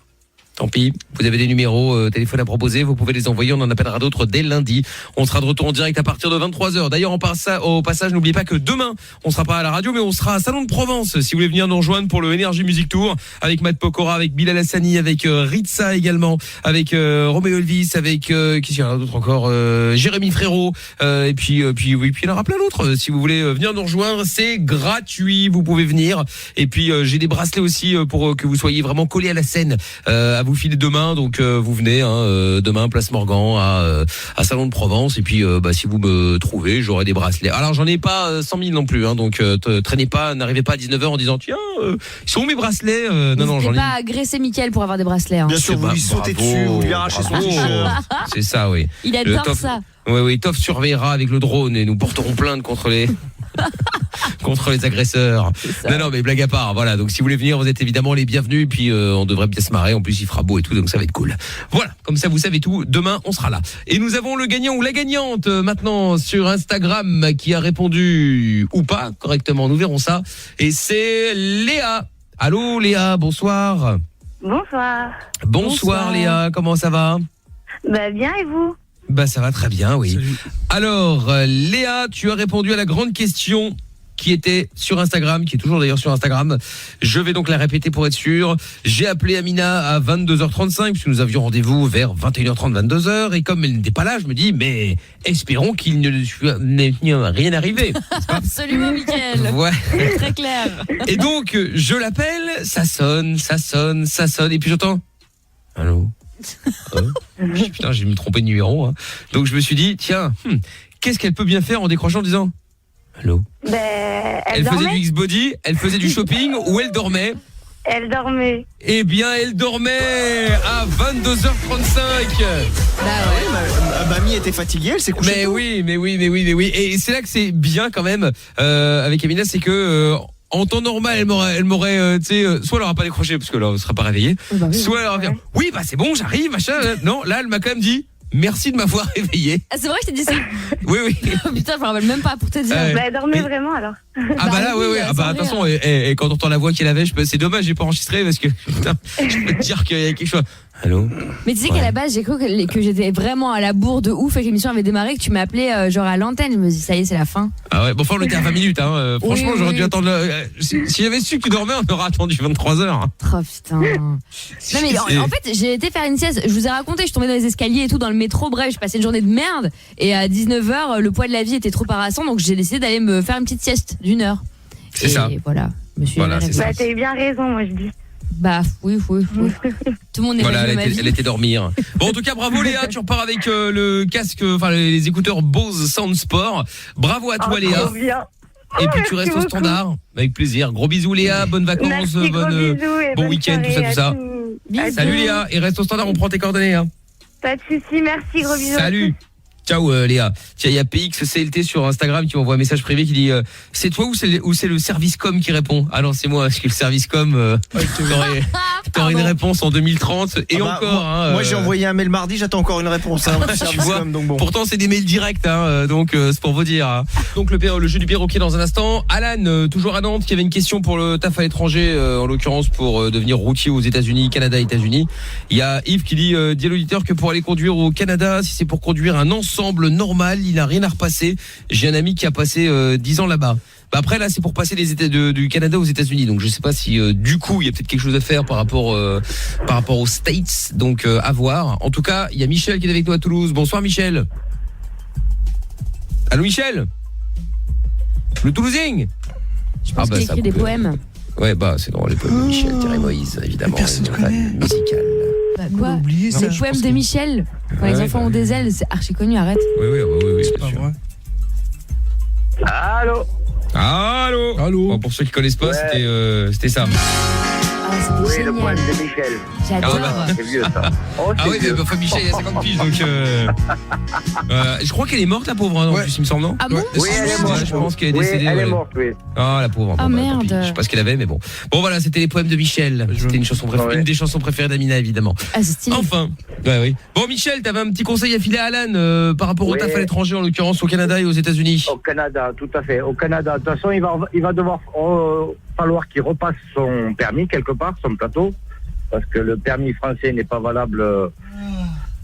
Tant pis, vous avez des numéros téléphone à proposer, vous pouvez les envoyer, on en appellera d'autres dès lundi. On sera de retour en direct à partir de 23h. D'ailleurs, au passage, n'oubliez pas que demain, on sera pas à la radio, mais on sera à Salon de Provence. Si vous voulez venir nous rejoindre pour le Energy Music Tour, avec Matt Pokora, avec Bilal Hassani, avec Ritza également, avec Roméo Elvis, avec qui y en a d'autres encore, Jérémy Frérot, et puis il y en aura plein d'autres. Si vous voulez venir nous rejoindre, c'est gratuit, vous pouvez venir. Et puis j'ai des bracelets aussi pour que vous soyez vraiment collés à la scène, à vous filer demain, donc vous venez demain place Morgan à Salon de Provence, et puis si vous me trouvez, j'aurai des bracelets. Alors j'en ai pas 100 000 non plus, donc traînez pas, n'arrivez pas à 19h en disant tiens, ils sont où mes bracelets? Non, j'en ai pas agresser Mickaël pour avoir des bracelets. Bien sûr, vous lui sautez dessus, vous lui arrachez son t-shirt. C'est ça, oui. Il adore ça. Oui, Toff surveillera avec le drone et nous porterons plainte contre les contre les agresseurs. Non, mais blague à part, voilà. Donc si vous voulez venir, vous êtes évidemment les bienvenus. Et puis on devrait bien se marrer. En plus, il fera beau et tout, donc ça va être cool. Voilà, comme ça vous savez tout. Demain, on sera là. Et nous avons le gagnant ou la gagnante maintenant sur Instagram qui a répondu ou pas correctement. Nous verrons ça. Et c'est Léa. Allô, Léa. Bonsoir. Bonsoir, Léa. Comment ça va? Bien, et vous? Ça va très bien, oui. Salut. Alors, Léa, tu as répondu à la grande question qui était sur Instagram, qui est toujours d'ailleurs sur Instagram. Je vais donc la répéter pour être sûr. J'ai appelé Amina à 22h35, puisque nous avions rendez-vous vers 21h30, 22h. Et comme elle n'était pas là, je me dis, mais espérons qu'il n'est rien arrivé. Absolument, Mickaël. Ouais. C'est très clair. Et donc, je l'appelle, ça sonne. Et puis j'entends, allô? Putain, j'ai me trompé de numéro. Donc je me suis dit, tiens, qu'est-ce qu'elle peut bien faire en décrochant en disant allô? Elle faisait du X-Body, elle faisait du shopping ou elle dormait? Elle dormait. Eh bien, elle dormait à 22h35. Mamie était fatiguée, elle s'est couchée. Mais oui. Et c'est là que c'est bien quand même avec Amina, c'est que en temps normal, elle m'aurait, soit elle aura pas décroché parce que là, elle sera pas réveillée, soit elle aura dit oui, c'est bon, j'arrive, machin. Non, là, elle m'a quand même dit merci de m'avoir réveillé. Ah, c'est vrai que je t'ai dit ça? Oui. Putain, je me rappelle même pas pour te dire. Elle dormait vraiment alors. Attention, et quand on entend la voix qu'elle avait, c'est dommage, j'ai pas enregistré parce que putain, je peux te dire qu'il y a quelque chose. Allô? Mais tu sais qu'à la base, j'ai cru que j'étais vraiment à la bourre de ouf et que l'émission avait démarré, que tu m'as appelé genre à l'antenne. Je me dis, ça y est, c'est la fin. Ah ouais, bon, enfin, on était à 20 minutes, franchement, j'aurais dû attendre. Si j'avais su que tu dormais, on aurait attendu 23h. Oh putain. Non, mais en fait, j'ai été faire une sieste. Je vous ai raconté, je suis tombée dans les escaliers et tout, dans le métro. Bref, j'ai passé une journée de merde. Et à 19h, le poids de la vie était trop harassant. Donc j'ai décidé d'aller me faire une petite sieste d'1 heure. C'est ça. Et voilà. T'as eu bien raison, moi je dis. Oui. Tout le monde est elle était dormir. Bon, en tout cas, bravo Léa, tu repars avec le casque, les écouteurs Bose Sound Sport. Bravo à toi Léa. Bien. Et puis tu restes au standard. Avec plaisir. Gros bisous Léa, bonnes vacances, bon week-end, tout ça. Salut Léa, et reste au standard, on prend tes coordonnées. Pas de soucis, merci, gros bisous. Salut. Ciao Léa. Tiens, il y a PXCLT sur Instagram qui m'envoie un message privé qui dit c'est toi ou c'est le service com qui répond? Ah non, c'est moi, parce que le service com t'aurais une réponse en 2030 et encore moi j'ai envoyé un mail mardi, j'attends encore une réponse tu vois, donc bon. Pourtant c'est des mails directs donc c'est pour vous dire. Donc le jeu du perroquet dans un instant. Alan toujours à Nantes qui avait une question pour le taf à l'étranger en l'occurrence pour devenir routier aux États-Unis, Canada, États-Unis. Il y a Yves qui dit à l'auditeur que pour aller conduire au Canada, si c'est pour conduire un ensemble normal, il n'a rien à repasser. J'ai un ami qui a passé 10 ans là-bas. Après là c'est pour passer du Canada aux États-Unis, donc je sais pas si du coup il y a peut-être quelque chose à faire par rapport aux States, donc à voir. En tout cas il y a Michel qui est avec nous à Toulouse. Bonsoir Michel. Allô Michel, le Toulousain. Je pense qu'il écrit des poèmes. Ouais c'est dans les poèmes de Michel Thierry Moïse évidemment. Personne ne connaît. Musical. Quoi? Les poèmes de Michel. Quand les enfants ont des ailes, c'est archi connu, arrête. Oui, c'est pas vrai. Allô. Bon, pour ceux qui connaissent pas, c'était ça. c'était le génial. poème de Michel. J'adore. C'est vieux ça. Oh, Ah c'est oui, mais vieux. enfin Michel, il y a 50 piges, donc je crois qu'elle est morte la pauvre, hein, en plus, il me semble, non? Ah bon? Oui, elle est morte. Je pense qu'elle est Oui, décédée. elle est ouais. morte, oui. Ah la pauvre. Ah, Bon, bah, merde. tant pis. Je sais pas ce qu'elle avait, mais bon. Bon voilà, c'était les poèmes de Michel. C'était une chanson préférée, une des chansons préférées d'Amina, évidemment. Ah, c'est stylé. Enfin. Ouais, oui. Bon Michel, t'avais un petit conseil à filer à Alan par rapport au taf à l'étranger, en l'occurrence au Canada et aux États-Unis. Au Canada, tout à fait. Au Canada, de toute façon, il va devoir falloir qu'il repasse son permis quelque part, son plateau, parce que le permis français n'est pas valable.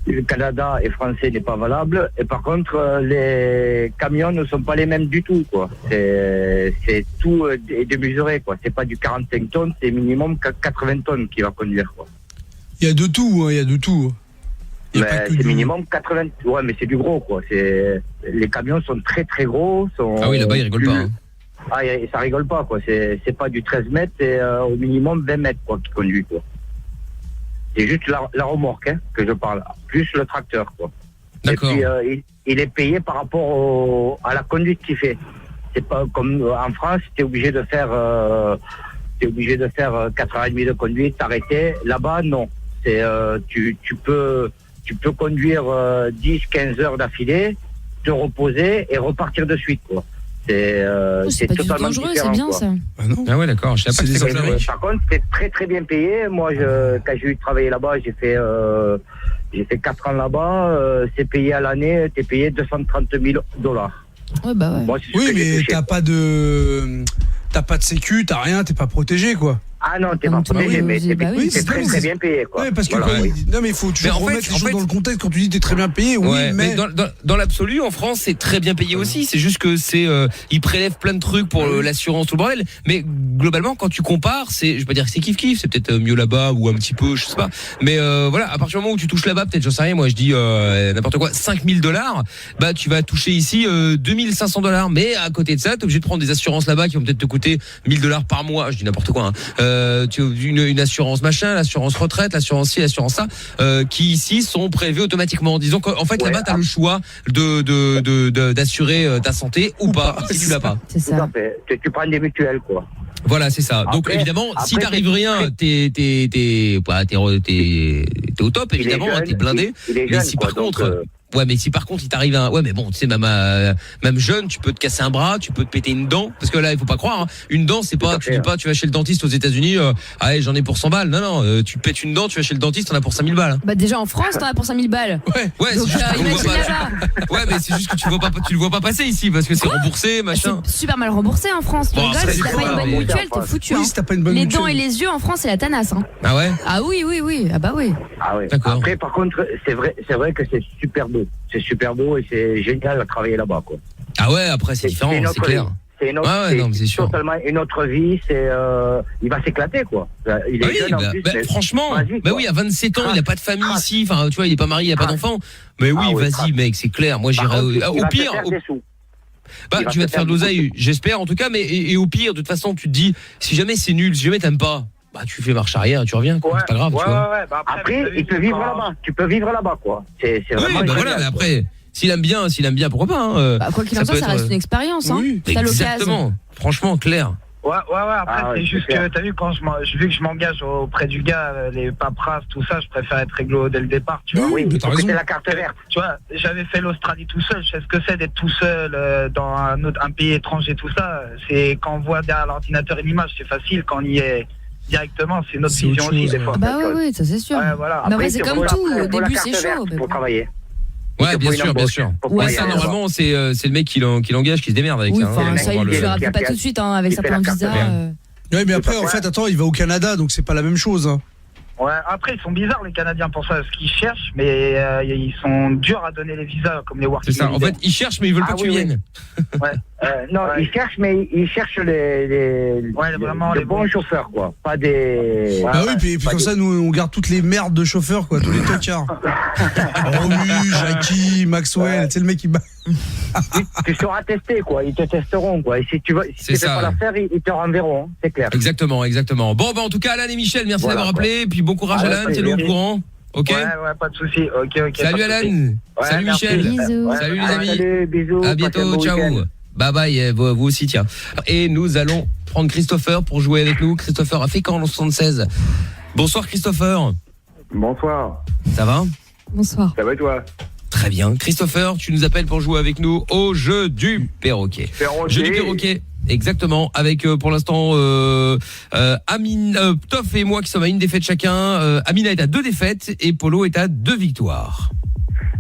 Le Canada et français n'est pas valable. Et par contre, les camions ne sont pas les mêmes du tout, quoi. C'est tout démesuré, quoi. C'est pas du 45 tonnes, c'est minimum 80 tonnes qu'il va conduire, quoi. Il y a de tout, il y a de tout. C'est minimum 80. Ouais, mais c'est du gros, quoi. Les camions sont très très gros. Ah oui, là-bas ils rigolent pas. Hein. Ah, ça rigole pas, quoi. C'est pas du 13 mètres, c'est au minimum 20 mètres, quoi, qui conduit, quoi. C'est juste la remorque, hein, que je parle, plus le tracteur, quoi. D'accord. Et puis, il est payé par rapport à la conduite qu'il fait. C'est pas comme en France, t'es obligé de faire 4h30 de conduite, t'arrêter. Là-bas, non. C'est tu peux conduire 10-15 heures d'affilée, te reposer et repartir de suite, quoi. C'est pas du tout totalement dangereux, différent, c'est bien quoi. ça. Ah ouais, d'accord. Je savais pas que c'était comme ça. Par contre, c'est très très bien payé. Moi, quand j'ai eu travaillé là-bas, j'ai fait 4 ans là-bas. C'est payé à l'année. T'es payé $230,000. Ouais, bah ouais. Moi, c'est ce Oui, que j'ai mais touché. t'as pas de sécu, t'as rien, t'es pas protégé, quoi. Ah non, t'es pas protégé, mais c'est très très bien payé, quoi. Oui, parce que Voilà, oui. non, mais il faut toujours remettre les choses dans le contexte. Quand tu dis t'es très bien payé, oui, Ouais, mais dans l'absolu, en France, c'est très bien payé aussi. C'est juste que ils prélèvent plein de trucs pour l'assurance, tout le bordel. Mais globalement, quand tu compares, je vais pas dire que c'est kiff kiff, c'est peut-être mieux là-bas ou un petit peu, je sais pas. Mais voilà, à partir du moment où tu touches là-bas, peut-être, j'en sais rien, moi je dis n'importe quoi, $5,000, bah tu vas toucher ici $2,500. Mais à côté de ça, t'es obligé de prendre des assurances là-bas qui vont peut-être te coûter $1,000 par mois. Je dis n'importe quoi. Hein. Une assurance machin, l'assurance retraite, l'assurance ci, l'assurance ça, qui ici sont prélevés automatiquement. Disons qu'en fait là-bas t'as le choix d'assurer ta santé ou pas si tu l'as pas. C'est ça. Tu prends des mutuelles, quoi. Voilà, c'est ça. Donc évidemment, si t'arrives rien, t'es au top, évidemment, t'es blindé. Mais si par contre, mais si par contre il t'arrive mais bon, tu sais, même jeune, tu peux te casser un bras, tu peux te péter une dent, parce que là il faut pas croire, hein, une dent c'est pas, tu dis pas tu vas chez le dentiste aux États-Unis, j'en ai pour 100 balles. Non, tu pètes une dent, tu vas chez le dentiste, t'en as pour 5,000 balles. Bah déjà en France t'en as pour 5,000 balles. Ouais, donc c'est juste que imagine tu le vois là-bas. pas. Ouais, mais c'est juste que tu le vois pas passer ici parce que c'est remboursé, machin. C'est super mal remboursé en France. Tu Bon, rigoles, après, si t'as c'est pas une quoi, bonne mais- mutuelle, t'es foutu. Oui, hein. si t'as pas une bonne Les mutuelle. dents et les yeux en France c'est la tanasse. Hein. Ah ouais. Ah oui. Ah bah oui. Ah ouais. D'accord. Après, par contre, c'est vrai que c'est super beau. C'est super beau et c'est génial à travailler là-bas, quoi. Ah ouais, après c'est différent, une c'est autre clair. vie. C'est une autre, Ouais, non, mais c'est sûr. totalement une autre vie. Il va s'éclater, quoi. Il est Ah oui, jeune en bah, plus. bah, mais franchement, vas-y, bah quoi. oui, à 27 ans, il a pas de famille ici, enfin, tu vois, il est pas marié, il a pas d'enfant. Mais oui, Ah ouais, vas-y, mec, c'est clair. Moi, Par j'irai contre, il au va pire. se faire des sous. Bah, il va tu vas se te faire de faire l'oseille, j'espère en tout cas, mais et au pire, de toute façon, tu te dis, si jamais c'est nul, si jamais t'aimes pas, bah tu fais marche arrière, tu reviens, quoi. C'est pas grave, tu vois. Bah, après, il peut vivre là-bas. Tu peux vivre là-bas, quoi. C'est Oui, vraiment bah génial, voilà, mais quoi. après, s'il aime bien, pourquoi pas, hein. Bah, quoi qu'il en soit, peut ça être- reste une expérience. Hein. T'as l'occasion. Exactement, franchement, clair. Ouais, après, Ah ouais, c'est juste c'est clair. que, t'as vu, vu que je m'engage auprès du gars, les paperasses, tout ça, je préfère être réglo dès le départ, tu vois. Oui, mais il t'as faut que raison. t'aies la carte verte. Tu vois, j'avais fait l'Australie tout seul, je sais ce que c'est d'être tout seul dans un pays étranger, tout ça. C'est quand on voit derrière l'ordinateur une image, c'est facile, quand on y est directement, c'est notre C'est autre vision aussi, chose, des ouais. fois. Bah oui, ça c'est sûr. Ouais, voilà. Mais après, Après, c'est il te comme faut tout. la- Au faut la début, carte c'est verte chaud. mais pour bon. travailler. Ouais, Il te bien faut une sûr, bien embauche sûr. pour Ouais, travailler ça, là-bas. normalement, c'est le mec qui l'engage qui se démerde avec Oui, ça. hein. enfin, le ça, mec il qui- ne le qui- rappelle pas qui- tout de suite hein, avec qui sa fait la plan carte visa. verte. Oui, mais après, en fait, attends, il va au Canada, donc c'est pas la même chose. Hein. Ouais, après, ils sont bizarres, les Canadiens, pour ça, ce qu'ils cherchent, mais ils sont durs à donner les visas, comme les working C'est ça. En fait, ils cherchent, mais ils veulent pas Ah que tu oui, oui. viennes. Ouais. Non, Ouais. ils cherchent, mais ils cherchent les vraiment les les bons bons. chauffeurs, quoi. Pas des. Bah oui, puis comme ça, nous, on garde toutes les merdes de chauffeurs, quoi, tous les tocards. Romu, Jackie, Maxwell, tu sais, le mec, il bat. Tu seras testé, quoi. Ils te testeront, quoi. Et si tu C'est fais ça. pas l'affaire, ils te renverront, hein. C'est clair. Exactement. Bon, bah en tout cas, Alan et Michel, merci Voilà, d'avoir quoi. appelé. Puis bon courage, Ah, Alan. ouais, T'es au merci. courant. Ok. Ouais, pas de soucis. Ok. Salut pas de Alan. soucis. Ouais, Salut merci. Michel. Bisous. Ouais, Salut les Ah, amis. salut, bisous. À passez un bientôt. bon Ciao. week-end. Bye bye, vous aussi, tiens. Et nous allons prendre Christopher pour jouer avec nous. Christopher a fait quand en 76 ? Bonsoir Christopher. Bonsoir. Ça va ? Bonsoir. Ça va et toi ? Très bien. Christopher, tu nous appelles pour jouer avec nous au jeu du perroquet. Jeu du perroquet. Exactement, avec pour l'instant Toff et moi qui sommes à une défaite chacun. Amina est à 2 défaites et Polo est à 2 victoires.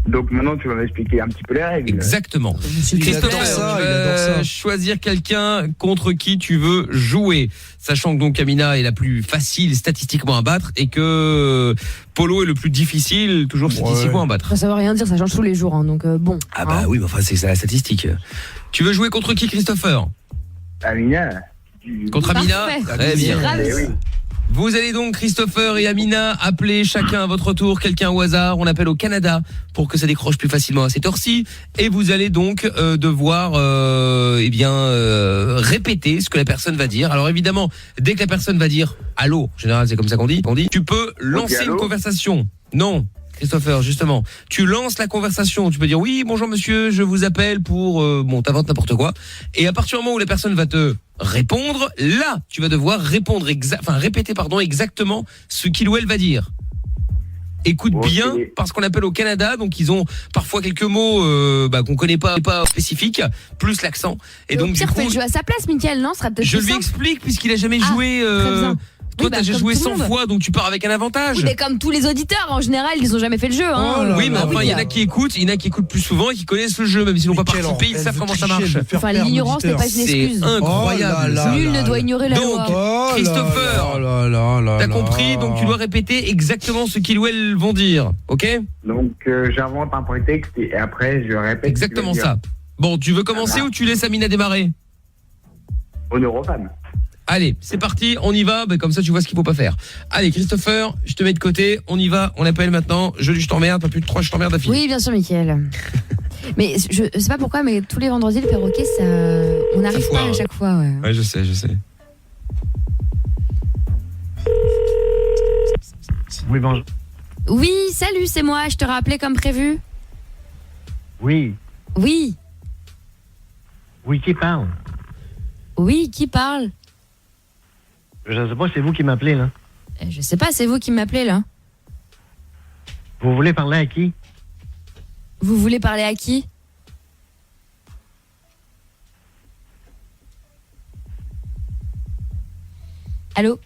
Donc maintenant tu vas m'expliquer un petit peu les règles. Exactement. Christopher, tu vas choisir quelqu'un contre qui tu veux jouer, sachant que donc Amina est la plus facile statistiquement à battre et que Polo est le plus difficile toujours statistiquement à battre. Ça veut rien dire, ça change tous les jours, hein, donc bon. Ah bah oui, mais enfin c'est ça la statistique. Tu veux jouer contre qui Christopher ? Amina. Contre Amina ? Très bien. Oui. Vous allez donc, Christopher et Amina, appeler chacun à votre tour quelqu'un au hasard. On appelle au Canada pour que ça décroche plus facilement à cette heure-ci. Et vous allez donc devoir répéter ce que la personne va dire. Alors évidemment, dès que la personne va dire « Allô », en général c'est comme ça qu'on dit, tu peux lancer une conversation. Non, Christopher, justement, tu lances la conversation. Tu peux dire « Oui, bonjour monsieur, je vous appelle pour... » t'inventes n'importe quoi. Et à partir du moment où la personne va te répondre, là, tu vas devoir répéter exactement ce qu'il ou elle va dire. Écoute bien, parce qu'on appelle au Canada, donc ils ont parfois quelques mots qu'on connaît pas spécifiques, plus l'accent. Et donc du coup, fais le jeu à sa place, Mickaël, non ? Ce sera peut-être je plus lui simple. explique puisqu'il a jamais joué. Très bien. Toi, t'as déjà joué 100 fois, donc tu pars avec un avantage. Oui, mais comme tous les auditeurs, en général, ils ont jamais fait le jeu. Hein. Oui, mais enfin, il y en a qui écoutent, plus souvent et qui connaissent le jeu, même s'ils n'ont pas participé, ils savent comment ça marche. Enfin, l'ignorance n'est pas une excuse. C'est incroyable. Nul ne doit ignorer la loi. Donc, Christopher, t'as compris, donc tu dois répéter exactement ce qu'ils ou elles vont dire, ok ? Donc, j'invente un prétexte et après, je répète. Exactement ça. Bon, tu veux commencer ou tu laisses Amina démarrer ? Honneur aux femmes. Allez, c'est parti, on y va, comme ça tu vois ce qu'il faut pas faire. Allez Christopher, je te mets de côté, on y va, on appelle maintenant, je t'emmerde, pas plus de 3, je t'emmerde d'affilée. Oui, bien sûr Mickaël. Mais je sais pas pourquoi, mais tous les vendredis le perroquet, on n'arrive pas à chaque fois. Ouais, je sais. Oui, bonjour. Oui, salut, c'est moi, je te rappelais comme prévu. Oui. Oui. Oui, qui parle? Oui, qui parle? Je sais pas, c'est vous qui m'appelez, là. Je sais pas, c'est vous qui m'appelez, là. Vous voulez parler à qui? Vous voulez parler à qui? Allô?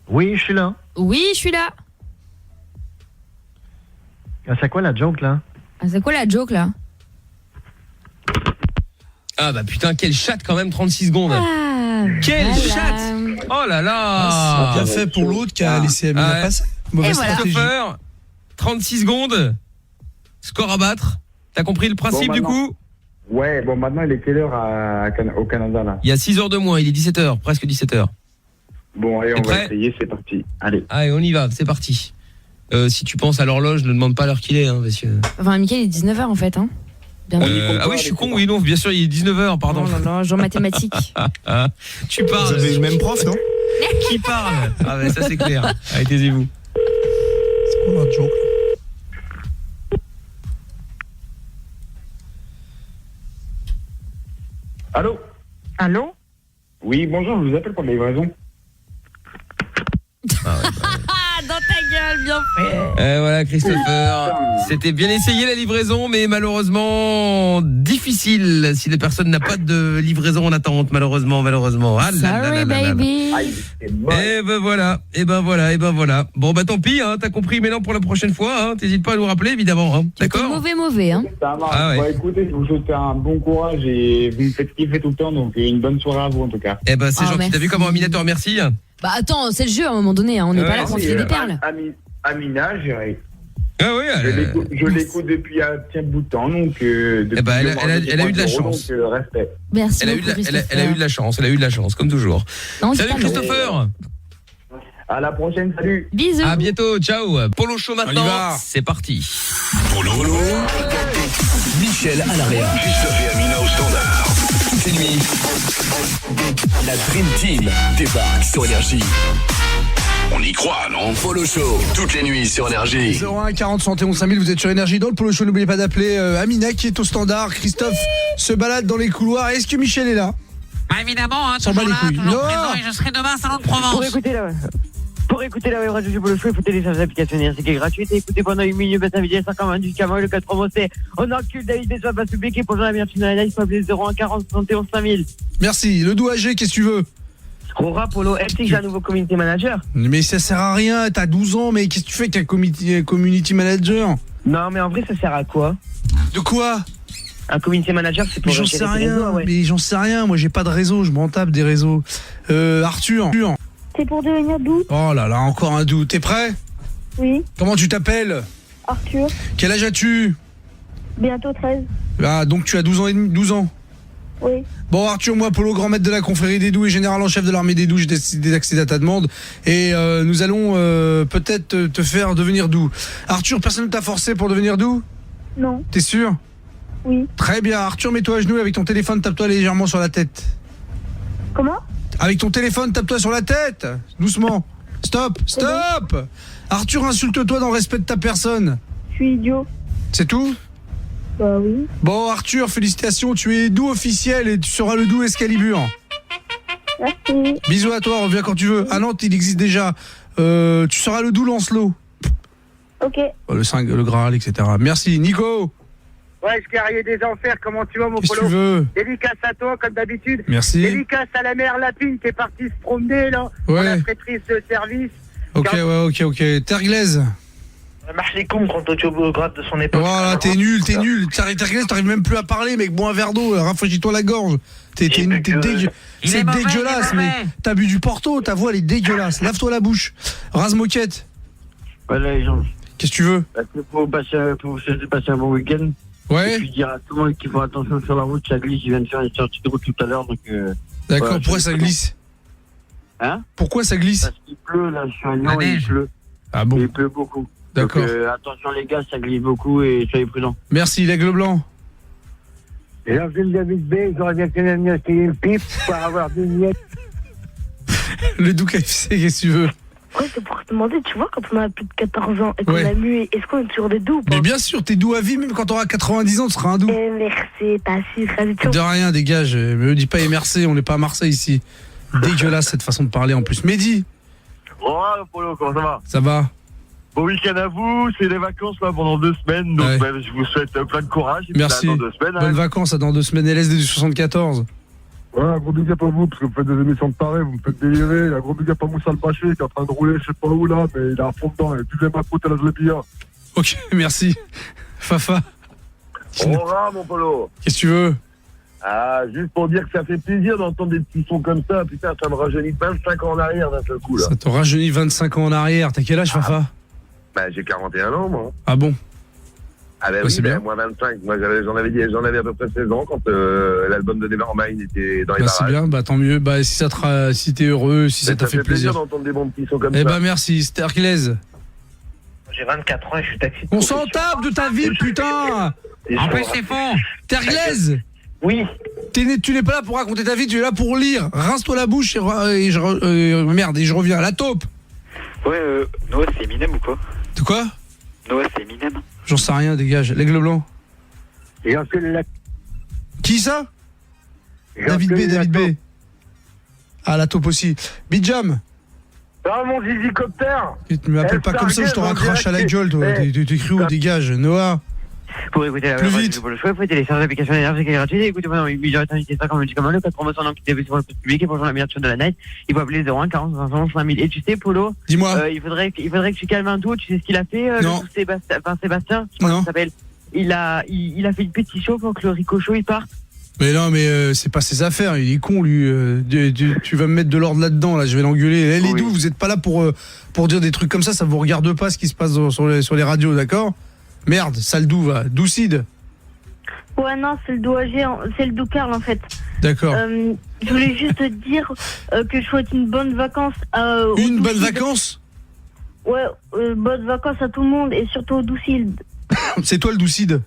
Oui, je suis là. Oui, je suis là. C'est quoi la joke, là? C'est quoi la joke, là? Ah bah putain, quel chat quand même, 36 secondes. Quel chat. Oh là là. C'est bien fait pour l'autre qui a laissé Amina passer. Mauvaise stratégie. 36 secondes. Score à battre. T'as compris le principe du coup? Ouais, bon maintenant il est quelle heure au Canada là? Il y a 6 heures de moins, il est 17h, presque 17h. Bon allez, on va essayer, c'est parti. Allez, on y va, c'est parti. Si tu penses à l'horloge, ne demande pas l'heure qu'il est, monsieur. Enfin, Mickaël, il est 19h en fait, hein. Ah oui, je suis con, oui, non, bien sûr, il est 19h, pardon. Oh non, genre mathématiques. Tu parles. Vous avez le même prof, non? Qui parle? Ah ben ça c'est clair. Allez, taisez-vous. C'est quoi la joke? Allô? Allô? Oui, bonjour, je vous appelle pour la livraison. Dans ta gueule, bien fait. Voilà Christopher, c'était bien essayé la livraison, mais malheureusement difficile si la personne n'a pas de livraison en attente, malheureusement. Ah, sorry baby. Et ben voilà. Bon bah tant pis, hein, t'as compris. Maintenant pour la prochaine fois, hein, t'hésites pas à nous rappeler évidemment. Hein, d'accord. Mauvais, hein. Ça marche. Bon, écoutez, je vous souhaite un bon courage et vous me faites kiffer tout le temps, donc une bonne soirée à vous en tout cas. Eh ben c'est gentil. Merci. T'as vu comment Amina te remercie? Bah attends, c'est le jeu à un moment donné, hein. On n'est pas là pour filer des perles. Amina, j'irai. Ah oui, je l'écoute depuis un petit bout de temps, donc elle a eu de la chance. Donc, respect. Merci. Elle a eu de la chance, comme toujours. Non, salut Christopher. À la prochaine, salut. Bisous. À bientôt, ciao. Polo Show maintenant, c'est parti. Polo, Michel à l'arrière. Christophe et Amina au standard. Toutes les nuits, la Dream Team débarque sur Énergie. On y croit, non? Polo Show, toutes les nuits sur Énergie. 01 40 71 5000, vous êtes sur Énergie dans le Polo Show. N'oubliez pas d'appeler Amina qui est au standard. Christophe se balade dans les couloirs. Est-ce que Michel est là? Évidemment, S'en bat les couilles. toujours présent, et je serai demain à Salon de Provence. Pour écouter la web radio du Polo Show, il faut télécharger l'application Énergie qui est gratuite et écouter pendant 8 minutes, à midi, 50 du Camaro, le 4 promo, c'est on encule David des soins pas public et pour la bienvenue dans la live, il faut appeler 01 40 71 5000. Merci. Le doux âgé, qu'est-ce que tu veux? Rora Polo, est-ce que j'ai un nouveau community manager? Mais ça sert à rien, t'as 12 ans, mais qu'est-ce que tu fais avec un community manager? Non, mais en vrai, ça sert à quoi? De quoi? Un community manager, c'est pour j'en sais rien, réseaux, ouais. mais j'en sais rien, moi j'ai pas de réseau, je m'en tape des réseaux. Arthur. C'est pour devenir doux? Oh là là, encore un doux. T'es prêt? Oui. Comment tu t'appelles? Arthur. Quel âge as-tu? Bientôt 13. Ah, donc tu as 12 ans et demi, 12 ans. Oui. Bon Arthur, moi Polo, grand maître de la confrérie des doux et général en chef de l'armée des doux, j'ai décidé d'accéder à ta demande et nous allons peut-être te faire devenir doux. Arthur, personne ne t'a forcé pour devenir doux? Non. T'es sûr? Oui. Très bien, Arthur, mets-toi à genoux avec ton téléphone, tape-toi légèrement sur la tête. Comment? Avec ton téléphone, tape-toi sur la tête. Doucement. Stop, stop. Arthur, insulte-toi dans le respect de ta personne. Je suis idiot. C'est tout? Bah oui. Bon Arthur, félicitations, tu es doux officiel et tu seras le doux Excalibur. Merci. Bisous à toi, reviens quand tu veux. À Nantes, il existe déjà. Tu seras le doux Lancelot. Ok. Le Graal, etc. Merci. Nico. Ouais, je guerrier des enfers, comment tu vas mon Qu'est-ce Polo? que tu veux? Dédicace à toi comme d'habitude. Merci. Dédicace à la mère Lapine qui est partie se promener là. Ouais. En la prêtrice de service. Ok, ouais, ok. Terglaise. Marlicom quand tu au grade de son époque. Voilà, t'es nul. Terglaise, t'arrives même plus à parler, mec. Bois un verre d'eau, rafraîchis-toi la gorge. C'est dégueulasse, mais t'as bu du Porto, ta voix elle est dégueulasse. Lave-toi la bouche. Rase moquette. Voilà les gens. Qu'est-ce que tu veux? Pour passer un bon week-end. Ouais. Et puis dire à tout le monde qu'il faut attention sur la route, ça glisse. Je viens de faire une sortie de route tout à l'heure, donc. D'accord. Voilà, pourquoi ça glisse? Hein? Pourquoi ça glisse? Parce qu'il pleut là, je suis à Lyon et il pleut. Ah bon? Il pleut beaucoup. D'accord. Donc, attention les gars, ça glisse beaucoup et soyez prudents. Merci, l'aigle blanc. Et là, le David B, j'aurais bien qu'elle ait acheté une pipe pour avoir des miettes. Le doux KFC, qu'est-ce que tu veux? Ouais, c'est pour te demander, tu vois, quand on a plus de 14 ans et qu'on Ouais. a mu, est-ce qu'on est toujours des doux ou pas? Mais bien sûr, t'es doux à vie, même quand t'auras 90 ans, tu seras un doux. Merci, t'as su, tradition. De rien, dégage. Me dis pas MRC, on n'est pas à Marseille ici. Dégueulasse cette façon de parler en plus. Mehdi. Oh, Polo, comment ça va? Ça va? Bon week-end à vous, c'est les vacances là pendant 2 semaines, donc Ouais. je vous souhaite plein de courage. Et puis, Merci. là, dans 2 semaines, Bonnes vacances, à dans 2 semaines. LSD du 74. Ouais, un gros big up à vous, parce que vous faites des émissions de tarés, vous me faites délirer. Un gros big up à Moussa le Bâché, qui est en train de rouler, je sais pas où là, mais il est à fond dedans. Et buvez ma côte à la Zlébia. Ok, merci. Fafa. Aura, mon Polo. Qu'est-ce que tu veux? Ah, juste pour dire que ça fait plaisir d'entendre des petits sons comme ça. Putain, ça me rajeunit de 25 ans en arrière d'un seul coup là. Ça te rajeunit 25 ans en arrière. T'as quel âge, Fafa? Bah, j'ai 41 ans, moi. Ah bon? Ah bah Ouais, oui, c'est bien. moi 25. Moi j'en avais à peu près 16 ans quand l'album de Nevermind était dans les Bah, c'est barrages. bien, bah tant mieux. Bah si t'es heureux, si ça Mais t'a fait plaisir. d'entendre des bons petits sons comme Eh ça. bah merci, Sterglaise. J'ai 24 ans et je suis taxi. On s'en tape de ta vie, putain. En plus, c'est fond. Terglaise. Oui. Tu n'es pas là pour raconter ta vie, tu es là pour lire. Rince-toi la bouche et je reviens. La taupe. Ouais, Noah, c'est Eminem ou quoi? De quoi? Noah, c'est Eminem. J'en sais rien, dégage. L'aigle blanc. Et un seul lac. Qui ça? David B. Ah, la taupe aussi. Bidjam. Ah, mon zizicoptère. Tu me m'appelles pas comme ça, je te raccroche à la gueule, toi. T'es cru où, dégage. Noah. Pour écouter la Plus web radio vite. du Polo Show, il faut télécharger l'application Énergie qui est gratuite et écoutez pendant 8 minutes, invité ça comme le dit comme le code promotion en enquête sur le public et pour joindre la meilleure de la night, il faut appeler 01 40 511 5000. Et tu sais, Polo, dis-moi, il faudrait que tu calmes un tout. Tu sais ce qu'il a fait, Non. Sébastien, je crois qu'il s'appelle. Il a fait une pétition pour que le Ricochot il parte. mais non, mais c'est pas ses affaires, il est con, lui. Tu vas me mettre de l'ordre là-dedans, là, je vais l'engueuler. Les doux, vous êtes pas là pour dire des trucs comme ça vous regarde pas ce qui se passe sur les radios, d'accord? Merde, sale doux, va. Doucide. Ouais, non, c'est le doux âgé, c'est le doux Carl en fait. D'accord. Je voulais juste te dire que je souhaite une bonne vacance. Une bonne vacance? Ouais, bonne vacances à tout le monde et surtout au Doucide. C'est toi le doucide?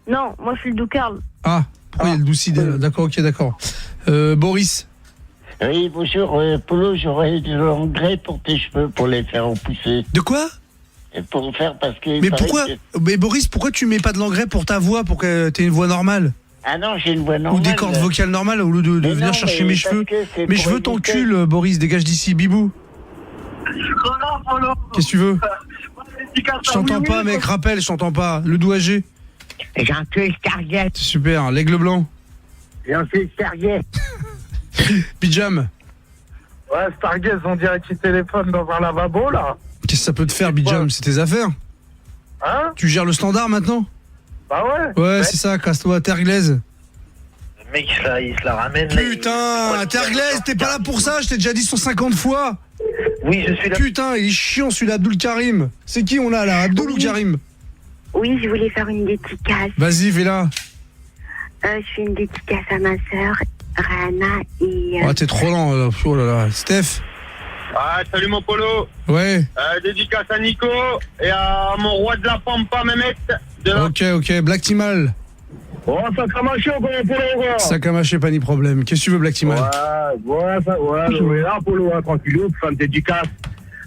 Non, moi je suis le doux Carl. Ah, pourquoi il y a le doucide? D'accord, ok, d'accord. Boris. Oui, bonjour, Polo, j'aurais de l'engrais pour tes cheveux, pour les faire repousser. De quoi? Et pour faire parce que... Mais pourquoi Mais Boris, pourquoi tu mets pas de l'engrais pour ta voix, pour que t'aies une voix normale? Ah non, j'ai une voix normale. Ou des cordes vocales normales au lieu de venir chercher mes cheveux. Mes cheveux t'enculent, Boris, dégage d'ici, bibou. Qu'est-ce que tu veux? Je t'entends pas, mec, rappelle, je t'entends pas. Le doigt G. J'ai un peu escarguette. Super, l'aigle blanc. J'ai un peu escarguette. Bijam. Ouais, Stargaze, on dirait que tu téléphones dans un lavabo, là. Qu'est-ce que ça peut te faire, Bijam? C'est tes affaires. Hein? Tu gères le standard maintenant? Bah ouais. Ouais, c'est ça, casse-toi, terre glaise. Le mec, il se la ramène. Putain, terre glaise, t'es pas là pour ça, je t'ai déjà dit 150 fois. Oui, je suis là. Putain, il est chiant celui d'Abdul Karim. C'est qui on a là, Abdul ou Karim? Oui, je voulais faire une dédicace. Vas-y, fais-la. Je fais une dédicace à ma sœur, Rana, et... Oh, t'es trop lent, là. Oh là là. Steph. Ah, salut mon Polo. Ouais. Dédicace à Nico et à mon roi de la Pampa, Mehmet. Ok, Black Timal. Oh, ça a maché encore mon Polo, quoi. Ça a maché, pas ni problème. Qu'est-ce que tu veux, Black Timal? Ouais, là, Polo, tranquille, faire une dédicace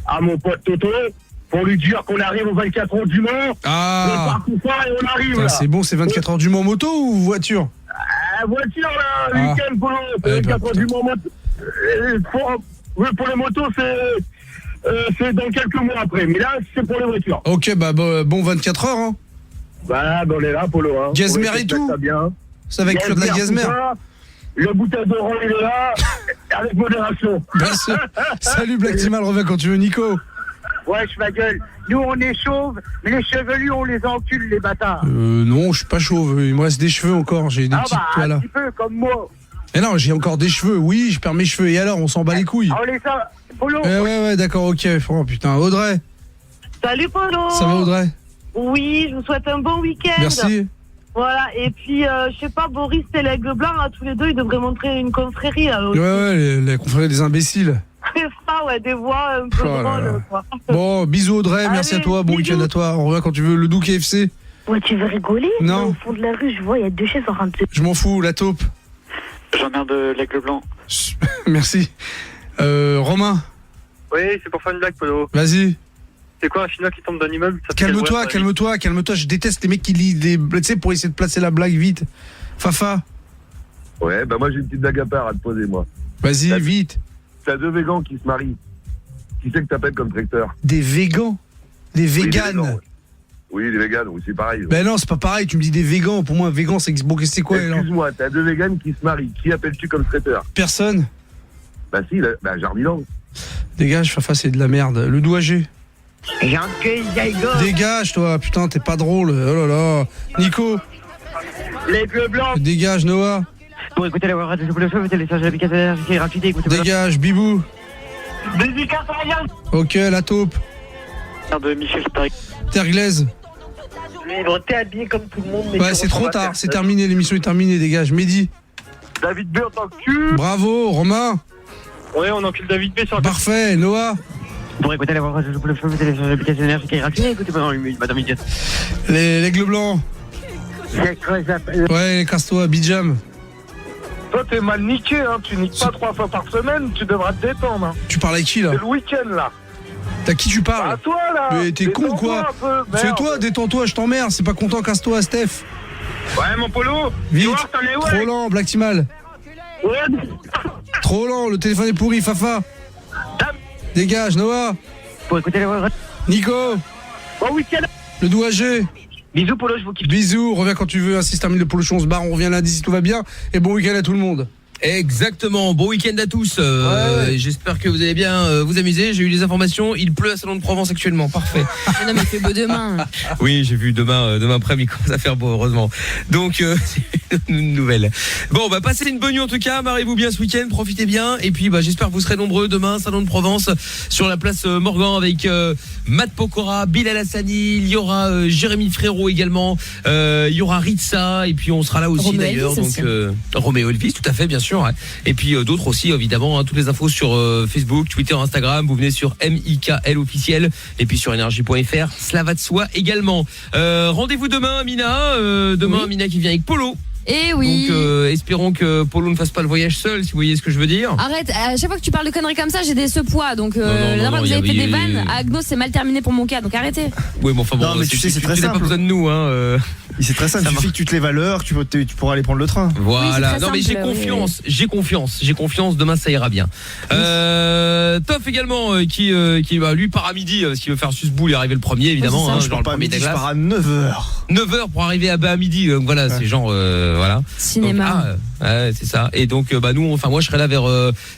à mon pote Toto pour lui dire qu'on arrive aux 24 heures du Mans. Ah. On part et on arrive, là. C'est bon, c'est 24 heures du Mans moto ou voiture? Voiture, là, le week-end, Polo. 24 heures du Mans moto. Pour les motos, c'est dans quelques mois après. Mais là, c'est pour les voitures. Ok, bon 24 heures, hein. Bah, on est là, Polo. Hein. Gazmer et tout. Ça va cuire de la gazmer. Le bouteille d'orange, il est là, avec modération. Merci. Salut, Black Timal, reviens quand tu veux, Nico. Wesh, ma gueule. Nous, on est chauves, mais les chevelus, on les encule, les bâtards. Non, je suis pas chauve. Il me reste des cheveux encore. J'ai des petites toiles. Un petit peu, comme moi. Mais non, j'ai encore des cheveux. Oui, je perds mes cheveux. Et alors, on s'en bat les couilles. On les a. Polo. Ouais, d'accord, ok. Oh, putain, Audrey. Salut, Polo. Ça va, Audrey? Oui, je vous souhaite un bon week-end. Merci. Voilà, et puis, je sais pas, Boris et l'aigle blanc, là, tous les deux, ils devraient montrer une confrérie. Là, aussi. Ouais, la confrérie des imbéciles. C'est ça, ouais, des voix un peu drôles, quoi. Bon, bisous, Audrey, merci à toi. Bon week-end à toi. On revient quand tu veux. Le Doux KFC. Ouais, tu veux rigoler? Non. Au fond de la rue, je vois, il y a deux chaises en train de... Je m'en fous, la taupe. J'emmerde l'aigle blanc. Merci. Romain. Oui, c'est pour faire une blague, Polo. Vas-y. C'est quoi un chinois qui tombe d'un immeuble? Calme-toi. Je déteste les mecs qui lisent des... Tu sais, pour essayer de placer la blague vite. Fafa. Ouais, bah moi j'ai une petite blague à part à te poser, moi. Vas-y, vite. T'as deux végans qui se marient. Qui c'est que t'appelles comme tracteur? Des végans? Des véganes? Oui, des véganes, oui, c'est pareil. Ben non, c'est pas pareil, tu me dis des végans. Pour moi, un végan, c'est bon, c'est quoi? Excuse-moi, t'as deux véganes qui se marient. Qui appelles-tu comme traiteur? Personne. Bah si, Jardiland. Dégage, Fafa, c'est de la merde. Le doigt G. Dégage, toi, putain, t'es pas drôle. Oh là là. Nico. L'aigle blanc. Dégage, Noah. Pour écouter la radio du Polo Show, vous téléchargez l'application RGC gratuite et écoutez. Dégage, Bibou. Dédicace à Yann. Ok, la taupe. De Michel Stark. Terre glaise. Libre, t'es habillé comme tout le monde. Mais ouais, c'est trop tard, c'est terminé, l'émission est terminée, dégage. Mehdi. David B en tant que cul. Bravo, Romain. Ouais, on encule David B sur la... Parfait, Noah. Pour écouter la radio du Polo Show, vous téléchargez l'application RGC gratuite et écoutez pendant 8 minutes, madame Idiot. L'aigle blanc. Ouais, casse-toi, Bijam. Toi, t'es mal niqué, hein. Tu niques pas 3 fois par semaine, tu devras te détendre. Hein. Tu parles avec qui, là? C'est le week-end, là. T'as qui tu parles? À toi, là. Mais t'es con ou quoi? C'est toi, détends-toi, je t'emmerde. C'est pas content, casse-toi, Steph. Ouais, mon Polo. Vite. Trop lent, Black Timal. Ouais. Trop lent, le téléphone est pourri, Fafa. Dégage, Noah. Pour écouter la voix. Nico. Bon week-end. Le doigt G. Bisous, Polo, je vous kiffe. Bisous, reviens quand tu veux. Ainsi se termine le Polo Show, on se barre, on revient lundi si tout va bien. Et bon week-end à tout le monde. Exactement, bon week-end à tous. J'espère que vous allez bien vous amuser. J'ai eu des informations, il pleut à Salon de Provence actuellement, parfait. Non mais il fait beau demain. Oui, j'ai vu demain après-midi, il commence à faire beau, heureusement. Donc c'est une nouvelle. Bon, bah passez une bonne nuit en tout cas, marrez-vous bien ce week-end, profitez bien. Et puis bah j'espère que vous serez nombreux demain, Salon de Provence, sur la place Morgan avec Matt Pokora, Bilal Hassani, il y aura Jérémy Frérot également, il y aura Ritza, et puis on sera là aussi Roméo d'ailleurs. Elvis Donc Roméo Elvis, tout à fait, bien sûr. Ouais. Et puis d'autres aussi évidemment, hein, toutes les infos sur Facebook, Twitter, Instagram, vous venez sur MIKL officiel et puis sur énergie.fr, cela va de soi également. Rendez-vous demain Amina, Amina qui vient avec Polo. Eh oui. Donc espérons que Polo ne fasse pas le voyage seul, si vous voyez ce que je veux dire. Arrête, à chaque fois que tu parles de conneries comme ça, j'ai des sepoids. Donc non, la dernière fois que vous avez fait des y avait- vannes, à Agnos, c'est mal terminé pour mon cas. Donc arrêtez. Oui, mais enfin bon, Non, mais tu sais, c'est très tu n'as pas simple. besoin de nous, hein. C'est très simple, il suffit que tu te les valeurs, tu pourras aller prendre le train. Voilà. Non mais j'ai confiance. Demain ça ira bien. Toff également qui va lui part à midi parce qu'il veut faire sus boule et arriver le premier évidemment. Ouais, c'est ça, hein, je genre pars pas le à premier midi, des je glaces. pars à 9h. 9h pour arriver à midi. Voilà, c'est genre voilà. Cinéma. Donc, ouais, c'est ça. Et donc nous, moi je serai là vers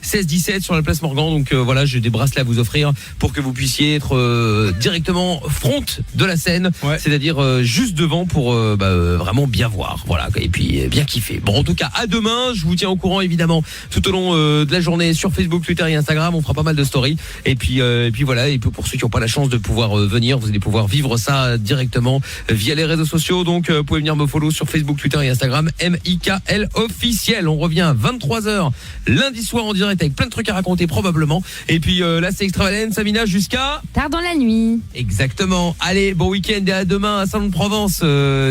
16-17 sur la place Morgan. Donc voilà, j'ai des bracelets à vous offrir pour que vous puissiez être directement front de la scène, c'est-à-dire juste devant pour vraiment bien voir. Voilà. Et puis bien kiffer. Bon, en tout cas, à demain. Je vous tiens au courant évidemment tout au long de la journée sur Facebook, Twitter et Instagram. On fera pas mal de stories. Et puis voilà. Et puis pour ceux qui n'ont pas la chance de pouvoir venir, vous allez pouvoir vivre ça directement via les réseaux sociaux. Donc vous pouvez venir me follow sur Facebook, Twitter et Instagram. MIKL officiel. On revient à 23h lundi soir en direct avec plein de trucs à raconter probablement. Et puis là c'est Extravalence, Samina, jusqu'à tard dans la nuit. Exactement. Allez, bon week-end et à demain à Salon de Provence.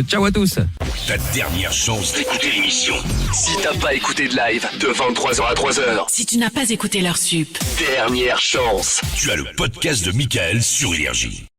Ciao à tous. Ta dernière chance d'écouter l'émission. Si t'as pas écouté de live de 23h à 3h, Si tu n'as pas écouté leur sup. dernière chance. Tu as le podcast de Michael sur Énergie.